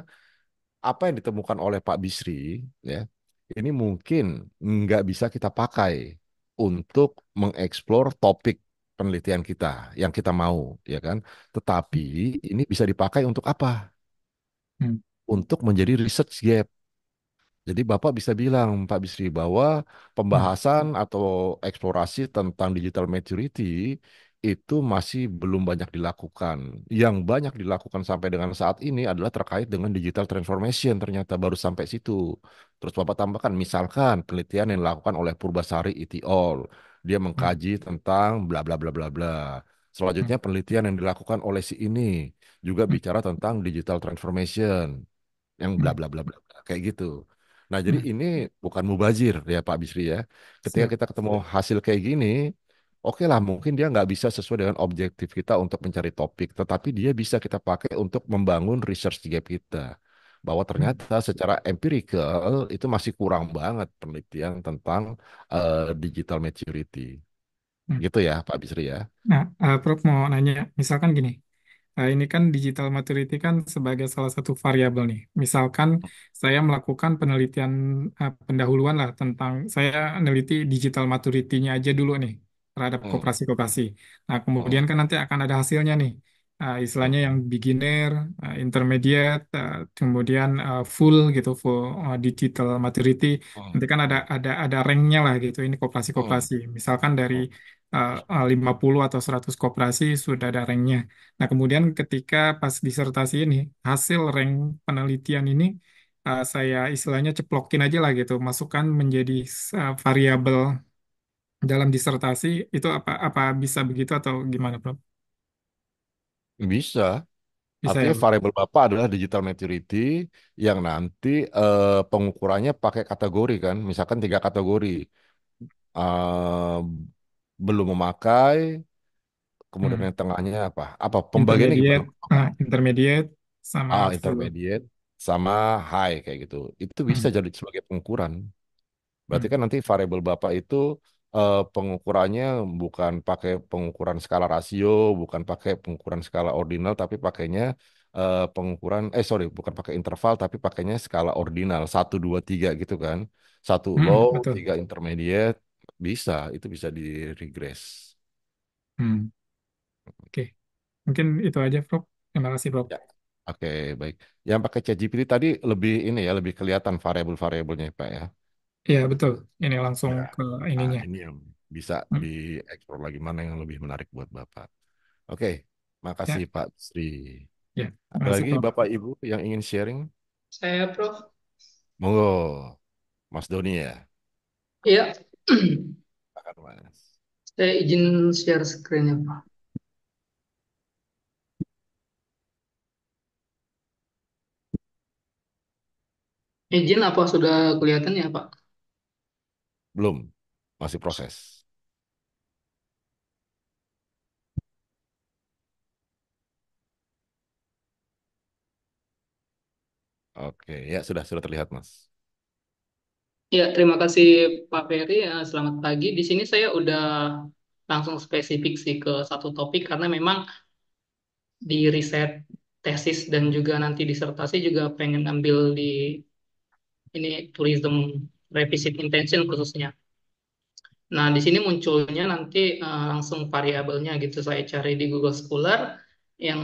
apa yang ditemukan oleh Pak Bisri, ya, ini mungkin nggak bisa kita pakai untuk mengeksplor topik penelitian kita yang kita mau, ya kan? Tetapi ini bisa dipakai untuk apa? Hmm. Untuk menjadi research gap. Jadi Bapak bisa bilang, Pak Bisri, bahwa Hmm. pembahasan atau eksplorasi tentang digital maturity itu masih belum banyak dilakukan. Yang banyak dilakukan sampai dengan saat ini adalah terkait dengan digital transformation, ternyata baru sampai situ. Terus Bapak tambahkan, misalkan penelitian yang dilakukan oleh Purbasari Itiol, dia Hmm. mengkaji tentang bla bla bla bla bla. Hmm. Selanjutnya penelitian yang dilakukan oleh si ini juga Hmm. bicara tentang digital transformation yang bla Hmm. bla bla bla bla, kayak gitu. Nah, jadi Hmm. ini bukan mubazir ya Pak Bisri ya. Ketika Siap. kita ketemu hasil kayak gini, oke lah mungkin dia nggak bisa sesuai dengan objektif kita untuk mencari topik, tetapi dia bisa kita pakai untuk membangun research gap kita. Bahwa Hmm. ternyata secara empirical itu masih kurang banget penelitian tentang digital maturity. Hmm. Gitu ya Pak Bisri ya. Nah, Prof mau nanya, misalkan gini, ini kan digital maturity kan sebagai salah satu variabel nih. Misalkan saya melakukan penelitian pendahuluan lah tentang saya neliti digital maturity-nya aja dulu nih terhadap Hmm, koperasi-koperasi. Nah, kemudian hmm, kan nanti akan ada hasilnya nih. Istilahnya hmm, yang beginner, intermediate, kemudian full gitu, full digital maturity. hmm, Nanti kan hmm, ada ranknya lah gitu. Ini hmm, koperasi-koperasi. Misalkan dari hmm. 50 atau 100 koperasi sudah ada ranknya. Nah, kemudian ketika pas disertasi ini, hasil rank penelitian ini saya istilahnya ceplokin aja lah gitu, masukkan menjadi variabel dalam disertasi itu apa bisa begitu atau gimana, Bro? Bisa. Bisa ya, Artinya Bro? variabel Bapak adalah digital maturity yang nanti pengukurannya pakai kategori kan. Misalkan 3 kategori. Eh, belum memakai, kemudian Hmm. yang tengahnya apa? Apa pembagiannya gimana? Intermediate, intermediate sama full. Intermediate sama high kayak gitu. Itu bisa Hmm. jadi sebagai pengukuran. Berarti Hmm. kan nanti variabel Bapak itu pengukurannya bukan pakai pengukuran skala rasio, bukan pakai pengukuran skala ordinal, tapi pakainya sorry, bukan pakai interval, tapi pakainya skala ordinal, 1, 2, 3 gitu kan. Satu low, Betul. 3 intermediate, bisa, itu bisa di regress. Hmm. Oke, mungkin itu aja, Bro. Terima kasih, Bro. Ya, oke, baik. Yang pakai ChatGPT tadi lebih ini ya, lebih kelihatan variabel-variabelnya, Pak ya. Iya, betul. Ini langsung Ya. ke Nah, ininya. ini yang bisa Hmm. dieksplor lagi mana yang lebih menarik buat Bapak. Oke, makasih Ya, Pak Sri. ya. Terima Ada kasih, lagi Prof. Bapak Ibu yang ingin sharing? Saya, Prof. Monggo, Mas Doni ya. Iya, Silakan, Mas. saya izin share screen ya, Pak. Izin apa sudah kelihatan ya, Pak? Belum, masih proses. Oke, ya sudah terlihat, Mas. Ya, terima kasih Pak Ferry. Selamat pagi. Di sini saya udah langsung spesifik sih ke satu topik karena memang di riset tesis dan juga nanti disertasi juga pengen ambil di ini tourism revisit intention khususnya. Nah, di sini munculnya nanti langsung variabelnya gitu. Saya cari di Google Scholar yang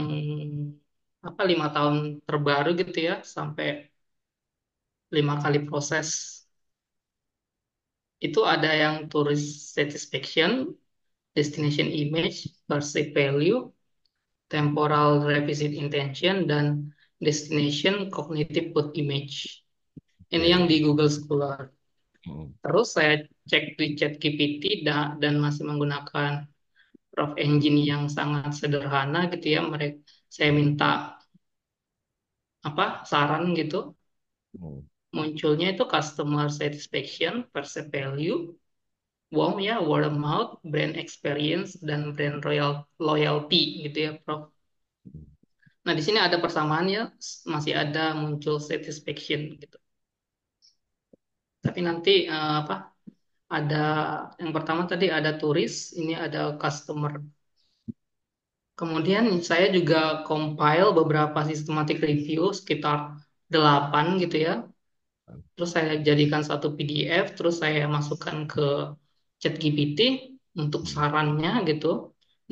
5 tahun terbaru gitu ya, sampai 5 kali proses. Itu ada yang tourist satisfaction, destination image, perceived value, temporal revisit intention, dan destination cognitive food image. Ini yang di Oke. Google Scholar. Hmm, Terus saya cek di ChatGPT dan masih menggunakan prompt engine yang sangat sederhana gitu ya. Saya minta saran gitu. hmm, Munculnya itu customer satisfaction, perceived value, wow ya, word of mouth, brand experience, dan brand loyalty gitu ya, Prof. Nah, di sini ada persamaannya, masih ada muncul satisfaction gitu. Tapi nanti ada yang pertama tadi ada turis, ini ada customer. Kemudian saya juga compile beberapa systematic review sekitar 8 gitu ya. Terus saya jadikan satu PDF, terus saya masukkan ke ChatGPT untuk hmm, sarannya gitu.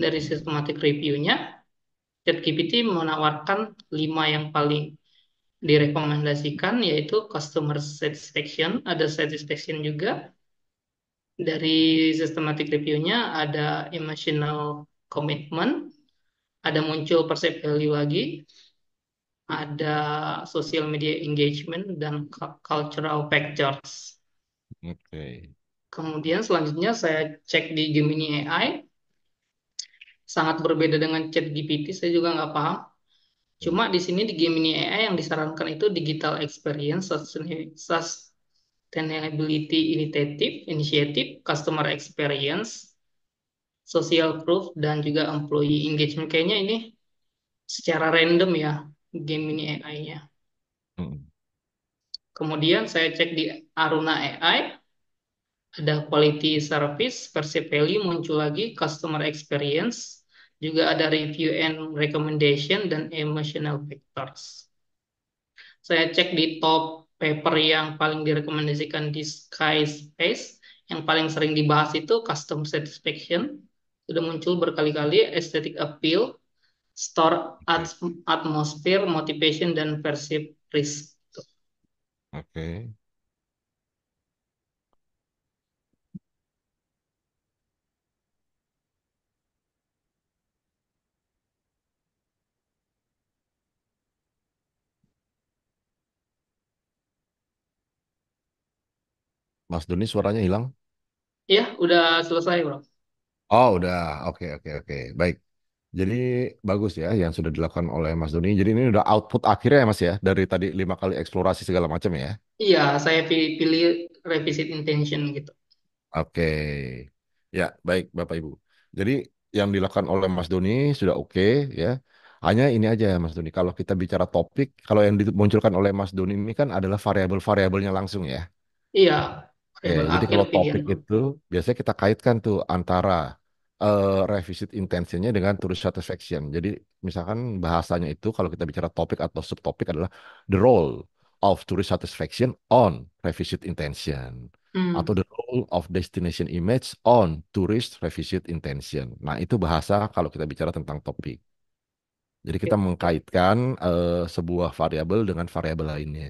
Dari hmm, systematic review-nya, ChatGPT menawarkan 5 yang paling direkomendasikan yaitu customer satisfaction, ada satisfaction juga. Dari systematic review-nya ada emotional commitment, ada muncul perceived value lagi, ada social media engagement dan cultural factors. Oke. Kemudian selanjutnya saya cek di Gemini AI, sangat berbeda dengan ChatGPT, saya juga nggak paham. Cuma di sini di Gemini AI yang disarankan itu digital experience, sustainability initiative, customer experience, social proof, dan juga employee engagement. Kayaknya ini secara random ya Gemini AI-nya. Mm. Kemudian saya cek di Aruna AI, ada quality service, perceived value muncul lagi, customer experience, juga ada review and recommendation, dan emotional factors. Saya cek di top paper yang paling direkomendasikan di Skyspace, yang paling sering dibahas itu custom satisfaction, sudah muncul berkali-kali, aesthetic appeal, store Oke. atmosphere, motivation, dan perceived risk. Oke. Mas Doni suaranya hilang? Ya, udah selesai, bro. Oh, udah. Oke, oke, oke. Baik. Jadi bagus ya yang sudah dilakukan oleh Mas Doni. Jadi ini udah output akhirnya ya Mas ya dari tadi 5 kali eksplorasi segala macam ya. Iya, saya pilih revisit intention gitu. Oke. Ya, baik Bapak Ibu. Jadi yang dilakukan oleh Mas Doni sudah oke ya. Hanya ini aja Mas Doni, kalau kita bicara topik, kalau yang dimunculkan oleh Mas Doni ini kan adalah variabel-variabelnya langsung ya. Iya, Oke, variabel jadi akhir kalau pilihan. topik itu biasanya kita kaitkan tuh antara revisit intentionnya dengan tourist satisfaction. Jadi misalkan bahasanya itu kalau kita bicara topik atau subtopik adalah the role of tourist satisfaction on revisit intention atau Hmm, the role of destination image on tourist revisit intention. Nah, itu bahasa kalau kita bicara tentang topik. Jadi kita oke. mengkaitkan sebuah variabel dengan variabel lainnya.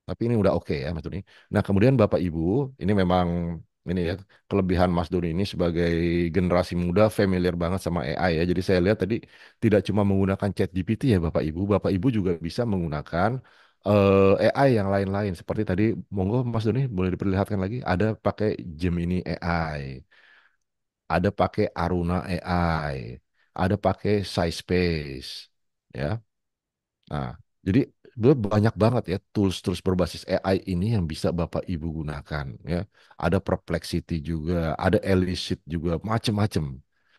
Tapi ini udah oke ya Mas Doni. Nah kemudian Bapak Ibu, ini memang ini ya kelebihan Mas Doni ini sebagai generasi muda familiar banget sama AI ya. Jadi saya lihat tadi tidak cuma menggunakan ChatGPT ya Bapak Ibu juga bisa menggunakan AI yang lain-lain. Seperti tadi, monggo Mas Doni boleh diperlihatkan lagi. Ada pakai Gemini AI, ada pakai Aruna AI, ada pakai SciSpace, ya. Nah, jadi banyak banget ya tools-tools berbasis AI ini yang bisa Bapak Ibu gunakan ya. Ada Perplexity juga, ada Elicit juga, macam-macam.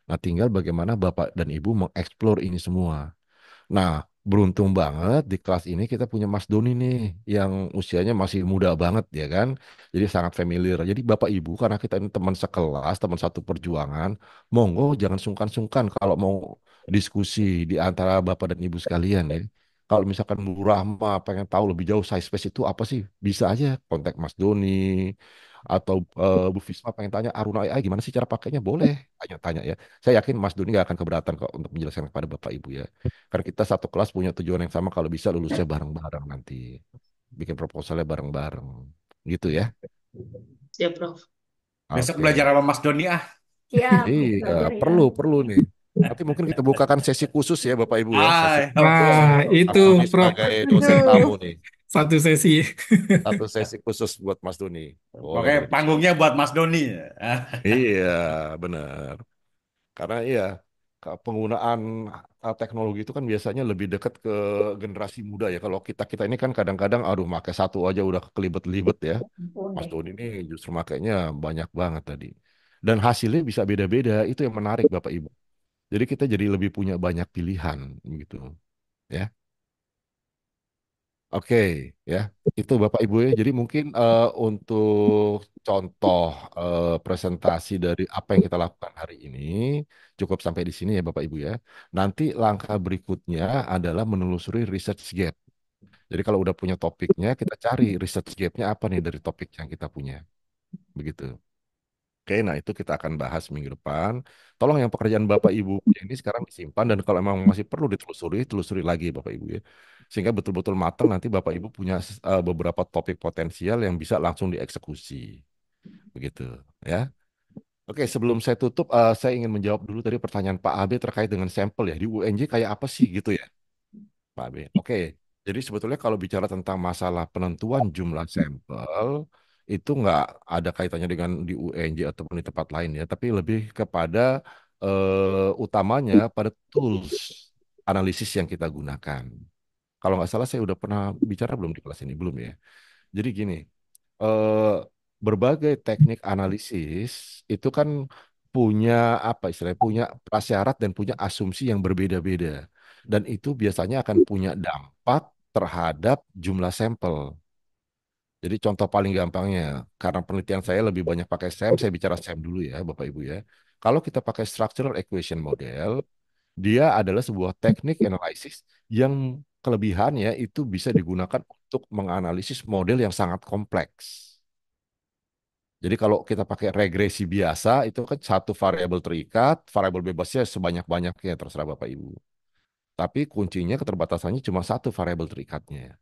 Nah, tinggal bagaimana Bapak dan Ibu mengeksplor ini semua. Nah, beruntung banget di kelas ini kita punya Mas Doni nih yang usianya masih muda banget ya kan. Jadi sangat familiar. Jadi Bapak Ibu karena kita ini teman sekelas, teman satu perjuangan, monggo jangan sungkan-sungkan kalau mau diskusi di antara Bapak dan Ibu sekalian ya. Kalau misalkan Bu Rahma pengen tahu lebih jauh size space itu apa sih, bisa aja kontak Mas Doni atau Bu Fisma pengen tanya Aruna AI gimana sih cara pakainya, boleh tanya-tanya ya. Saya yakin Mas Doni nggak akan keberatan kok untuk menjelaskan kepada Bapak Ibu ya. Karena kita satu kelas punya tujuan yang sama, kalau bisa lulusnya bareng-bareng nanti. Bikin proposalnya bareng-bareng. Gitu ya. Siap, Prof. Besok Oke. belajar sama Mas Doni ah. Siap, Iya, belajar ya. perlu nih. Nanti mungkin kita bukakan sesi khusus ya Bapak Ibu ya. Sesi Oke. khusus Nah, untuk itu Mas Doni Prof, sebagai dosen tamu Aduh. nih. satu sesi. Satu sesi khusus buat Mas Doni. Boleh, Oke, boleh diskusi. panggungnya buat Mas Doni. Iya, benar. Karena iya, penggunaan teknologi itu kan biasanya lebih dekat ke generasi muda ya. Kalau kita-kita ini kan kadang-kadang, aduh, pakai satu aja udah kelibet-libet ya. Mas Doni ini justru makainya banyak banget tadi. Dan hasilnya bisa beda-beda, itu yang menarik Bapak Ibu. Jadi kita jadi lebih punya banyak pilihan gitu ya. Oke ya, itu Bapak Ibu ya. Jadi mungkin untuk contoh presentasi dari apa yang kita lakukan hari ini cukup sampai di sini ya Bapak Ibu ya. Nanti langkah berikutnya adalah menelusuri research gap. Jadi kalau udah punya topiknya, kita cari research gapnya apa nih dari topik yang kita punya. Begitu. Oke, nah itu kita akan bahas minggu depan. Tolong yang pekerjaan Bapak Ibu ini sekarang disimpan dan kalau emang masih perlu ditelusuri, telusuri lagi Bapak Ibu ya. Sehingga betul-betul matang nanti Bapak Ibu punya beberapa topik potensial yang bisa langsung dieksekusi. Begitu ya. Oke, sebelum saya tutup, saya ingin menjawab dulu tadi pertanyaan Pak Abe terkait dengan sampel ya. Di UNJ kayak apa sih gitu ya, Pak Abe? Oke, jadi sebetulnya kalau bicara tentang masalah penentuan jumlah sampel, itu nggak ada kaitannya dengan di UNJ ataupun di tempat lain ya, tapi lebih kepada utamanya pada tools analisis yang kita gunakan. Kalau nggak salah saya udah pernah bicara belum di kelas ini? Belum ya. Jadi gini, eh, berbagai teknik analisis itu kan punya apa istilahnya punya prasyarat dan punya asumsi yang berbeda-beda dan itu biasanya akan punya dampak terhadap jumlah sampel. Jadi contoh paling gampangnya, karena penelitian saya lebih banyak pakai SEM, saya bicara SEM dulu ya, Bapak Ibu ya. Kalau kita pakai structural equation model, dia adalah sebuah teknik analisis yang kelebihannya itu bisa digunakan untuk menganalisis model yang sangat kompleks. Jadi kalau kita pakai regresi biasa, itu kan satu variabel terikat, variabel bebasnya sebanyak-banyaknya, terserah Bapak Ibu. Tapi kuncinya keterbatasannya cuma satu variabel terikatnya.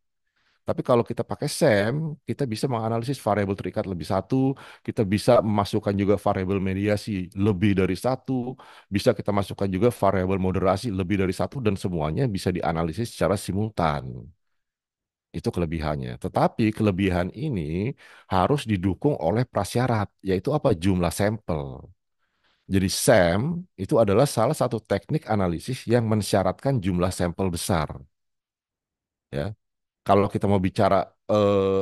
Tapi kalau kita pakai SEM, kita bisa menganalisis variabel terikat lebih satu, kita bisa memasukkan juga variabel mediasi lebih dari satu, bisa kita masukkan juga variabel moderasi lebih dari satu, dan semuanya bisa dianalisis secara simultan. Itu kelebihannya. Tetapi kelebihan ini harus didukung oleh prasyarat, yaitu apa? Jumlah sampel. Jadi SEM itu adalah salah satu teknik analisis yang mensyaratkan jumlah sampel besar. Ya. Kalau kita mau bicara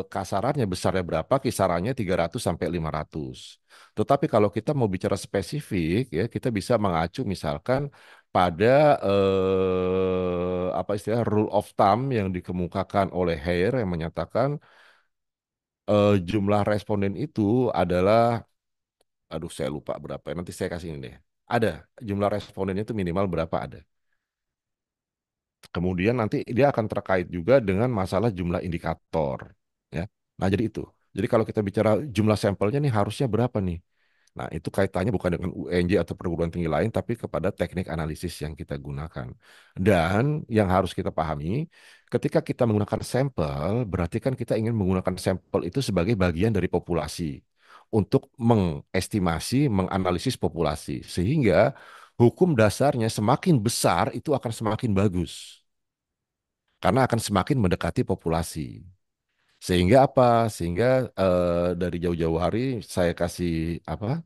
kasarannya besarnya berapa, kisarannya 300 sampai 500. Tetapi kalau kita mau bicara spesifik ya, kita bisa mengacu misalkan pada apa istilah rule of thumb yang dikemukakan oleh Hare yang menyatakan jumlah responden itu adalah, aduh saya lupa berapa, nanti saya kasih ini deh. Ada, jumlah respondennya itu minimal berapa ada. Kemudian nanti dia akan terkait juga dengan masalah jumlah indikator. Ya. Nah jadi itu. Jadi kalau kita bicara jumlah sampelnya nih harusnya berapa nih? Nah, itu kaitannya bukan dengan UNJ atau perguruan tinggi lain, tapi kepada teknik analisis yang kita gunakan. Dan yang harus kita pahami, ketika kita menggunakan sampel, berarti kan kita ingin menggunakan sampel itu sebagai bagian dari populasi untuk mengestimasi, menganalisis populasi. Sehingga hukum dasarnya semakin besar itu akan semakin bagus. Karena akan semakin mendekati populasi. Sehingga apa? Sehingga dari jauh-jauh hari saya kasih apa?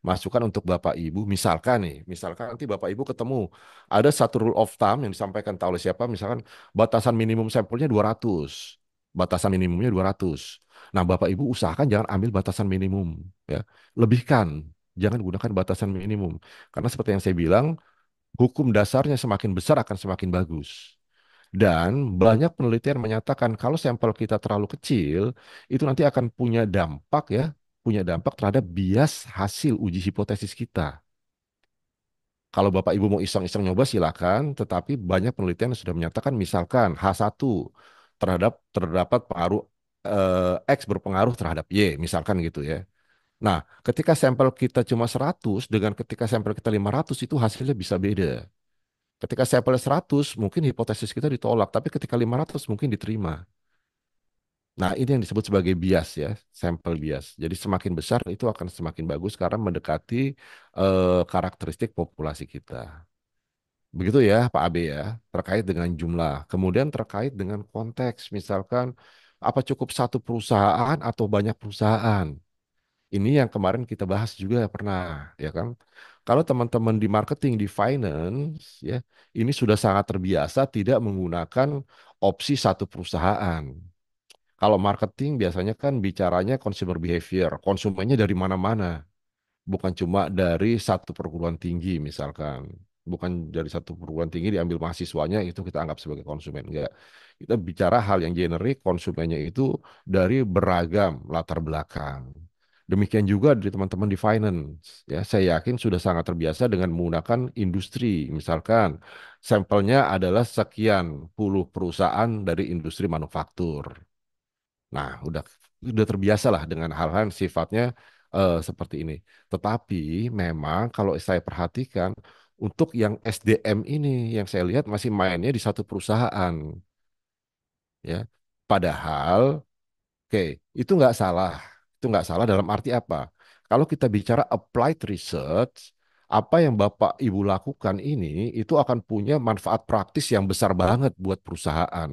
Masukan untuk Bapak Ibu, misalkan nih, misalkan nanti Bapak Ibu ketemu ada satu rule of thumb yang disampaikan tahu oleh siapa, misalkan batasan minimum sampelnya 200. Batasan minimumnya 200. Nah, Bapak Ibu usahakan jangan ambil batasan minimum, ya. Lebihkan, jangan gunakan batasan minimum. Karena seperti yang saya bilang, hukum dasarnya semakin besar akan semakin bagus. Dan banyak penelitian menyatakan kalau sampel kita terlalu kecil, itu nanti akan punya dampak terhadap bias hasil uji hipotesis kita. Kalau Bapak Ibu mau iseng-iseng nyoba silakan, tetapi banyak penelitian yang sudah menyatakan misalkan H1 terdapat pengaruh X berpengaruh terhadap Y, misalkan gitu ya. Nah, ketika sampel kita cuma 100 dengan ketika sampel kita 500 itu hasilnya bisa beda. Ketika sampel 100 mungkin hipotesis kita ditolak, tapi ketika 500 mungkin diterima. Nah, ini yang disebut sebagai bias ya, sampel bias. Jadi semakin besar itu akan semakin bagus karena mendekati karakteristik populasi kita. Begitu ya, Pak Abe ya, terkait dengan jumlah. Kemudian terkait dengan konteks, misalkan apa cukup satu perusahaan atau banyak perusahaan. Ini yang kemarin kita bahas juga pernah, ya kan? Kalau teman-teman di marketing, di finance, ya, ini sudah sangat terbiasa tidak menggunakan opsi satu perusahaan. Kalau marketing biasanya kan bicaranya consumer behavior, konsumennya dari mana-mana, bukan cuma dari satu perguruan tinggi misalkan. Bukan dari satu perguruan tinggi diambil mahasiswanya itu kita anggap sebagai konsumen. Enggak. Kita bicara hal yang generik, konsumennya itu dari beragam latar belakang. Demikian juga dari teman-teman di finance. Ya, saya yakin sudah sangat terbiasa dengan menggunakan industri. Misalkan sampelnya adalah sekian puluh perusahaan dari industri manufaktur. Nah, udah terbiasa lah dengan hal-hal yang sifatnya seperti ini. Tetapi memang kalau saya perhatikan untuk yang SDM ini yang saya lihat masih mainnya di satu perusahaan, ya. Padahal, oke, itu nggak salah. Itu nggak salah dalam arti apa? Kalau kita bicara applied research, apa yang Bapak Ibu lakukan ini itu akan punya manfaat praktis yang besar banget buat perusahaan.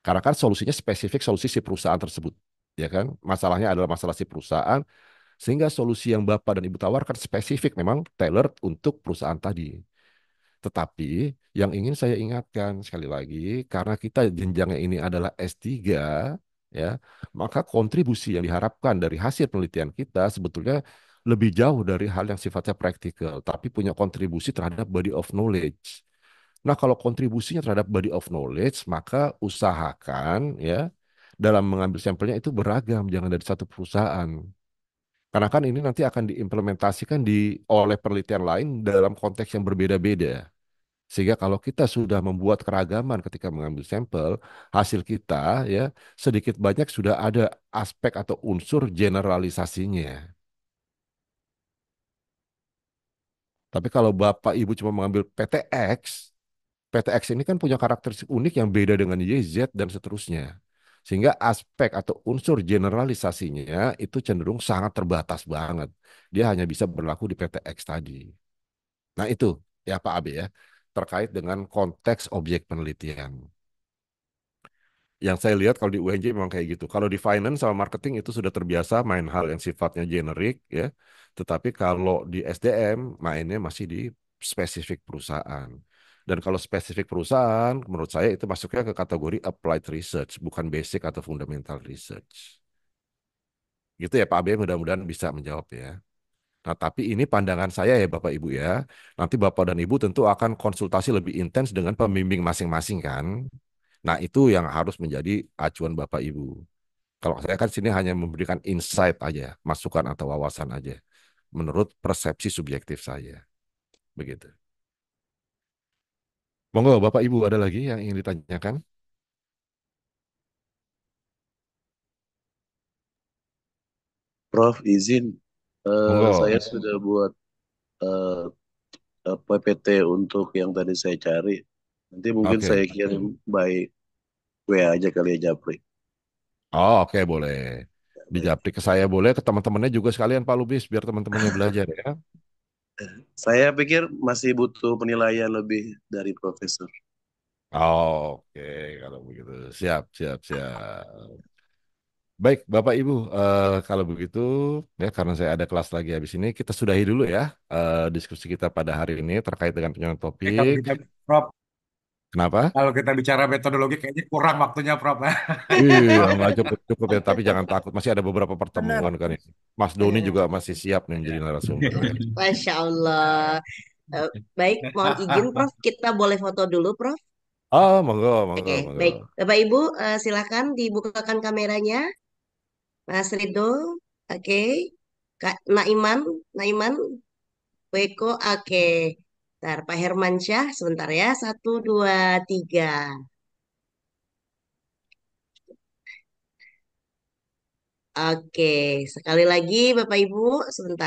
Karena kan solusinya spesifik solusi si perusahaan tersebut. Ya kan? Masalahnya adalah masalah si perusahaan, sehingga solusi yang Bapak dan Ibu tawarkan spesifik memang tailored untuk perusahaan tadi. Tetapi yang ingin saya ingatkan sekali lagi, karena kita jenjangnya ini adalah S3, ya, maka kontribusi yang diharapkan dari hasil penelitian kita sebetulnya lebih jauh dari hal yang sifatnya praktikal, tapi punya kontribusi terhadap body of knowledge. Nah, kalau kontribusinya terhadap body of knowledge, maka usahakan ya dalam mengambil sampelnya itu beragam, jangan dari satu perusahaan. Karena kan ini nanti akan diimplementasikan oleh penelitian lain dalam konteks yang berbeda-beda. Sehingga kalau kita sudah membuat keragaman ketika mengambil sampel, hasil kita ya sedikit banyak sudah ada aspek atau unsur generalisasinya. Tapi kalau Bapak Ibu cuma mengambil PTX, PTX ini kan punya karakteristik unik yang beda dengan YZ dan seterusnya. Sehingga aspek atau unsur generalisasinya itu cenderung sangat terbatas banget. Dia hanya bisa berlaku di PTX tadi. Nah itu ya Pak Abe ya, terkait dengan konteks objek penelitian. Yang saya lihat kalau di UNJ memang kayak gitu. Kalau di finance sama marketing itu sudah terbiasa main hal yang sifatnya generik ya. Tetapi kalau di SDM mainnya masih di spesifik perusahaan. Dan kalau spesifik perusahaan, menurut saya itu masuknya ke kategori applied research, bukan basic atau fundamental research. Gitu ya Pak Abe, mudah-mudahan bisa menjawab ya. Nah, tapi ini pandangan saya ya Bapak Ibu ya. Nanti Bapak dan Ibu tentu akan konsultasi lebih intens dengan pembimbing masing-masing kan. Nah, itu yang harus menjadi acuan Bapak Ibu. Kalau saya kan sini hanya memberikan insight aja, masukan atau wawasan aja. Menurut persepsi subjektif saya. Begitu. Monggo Bapak Ibu ada lagi yang ingin ditanyakan? Prof, izin, saya Monggo. sudah buat eh, PPT untuk yang tadi saya cari. Nanti mungkin saya Oke. kirim by WA aja kali ya, Japri. Oh, oke boleh. Ya, baik. Dijapri ke saya boleh, ke teman-temannya juga sekalian Pak Lubis, biar teman-temannya belajar ya. Saya pikir masih butuh penilaian lebih dari profesor. Oke, kalau begitu. Siap, siap, siap. Baik, Bapak Ibu, kalau begitu, ya karena saya ada kelas lagi habis ini, kita sudahi dulu ya diskusi kita pada hari ini terkait dengan penyelenggaraan Kalau topik. kita, Prof, Kenapa? kalau kita bicara metodologi kayaknya kurang waktunya, Prof. Iya, nggak cukup-cukup ya, tapi jangan takut, masih ada beberapa Benar. pertemuan kan ini. Mas Doni juga masih siap nih menjadi narasumber ya. Masya Allah. Eh, baik, mohon izin Prof, kita boleh foto dulu Prof. Oh, monggo, monggo, Oke, monggo. baik. Bapak Ibu, silakan dibukakan kameranya. Mas Ridho, oke. Kak Naiman, Naiman, Weko, oke. Ntar, Pak Hermansyah, sebentar ya. Satu, dua, tiga. Oke, sekali lagi Bapak Ibu, sebentar.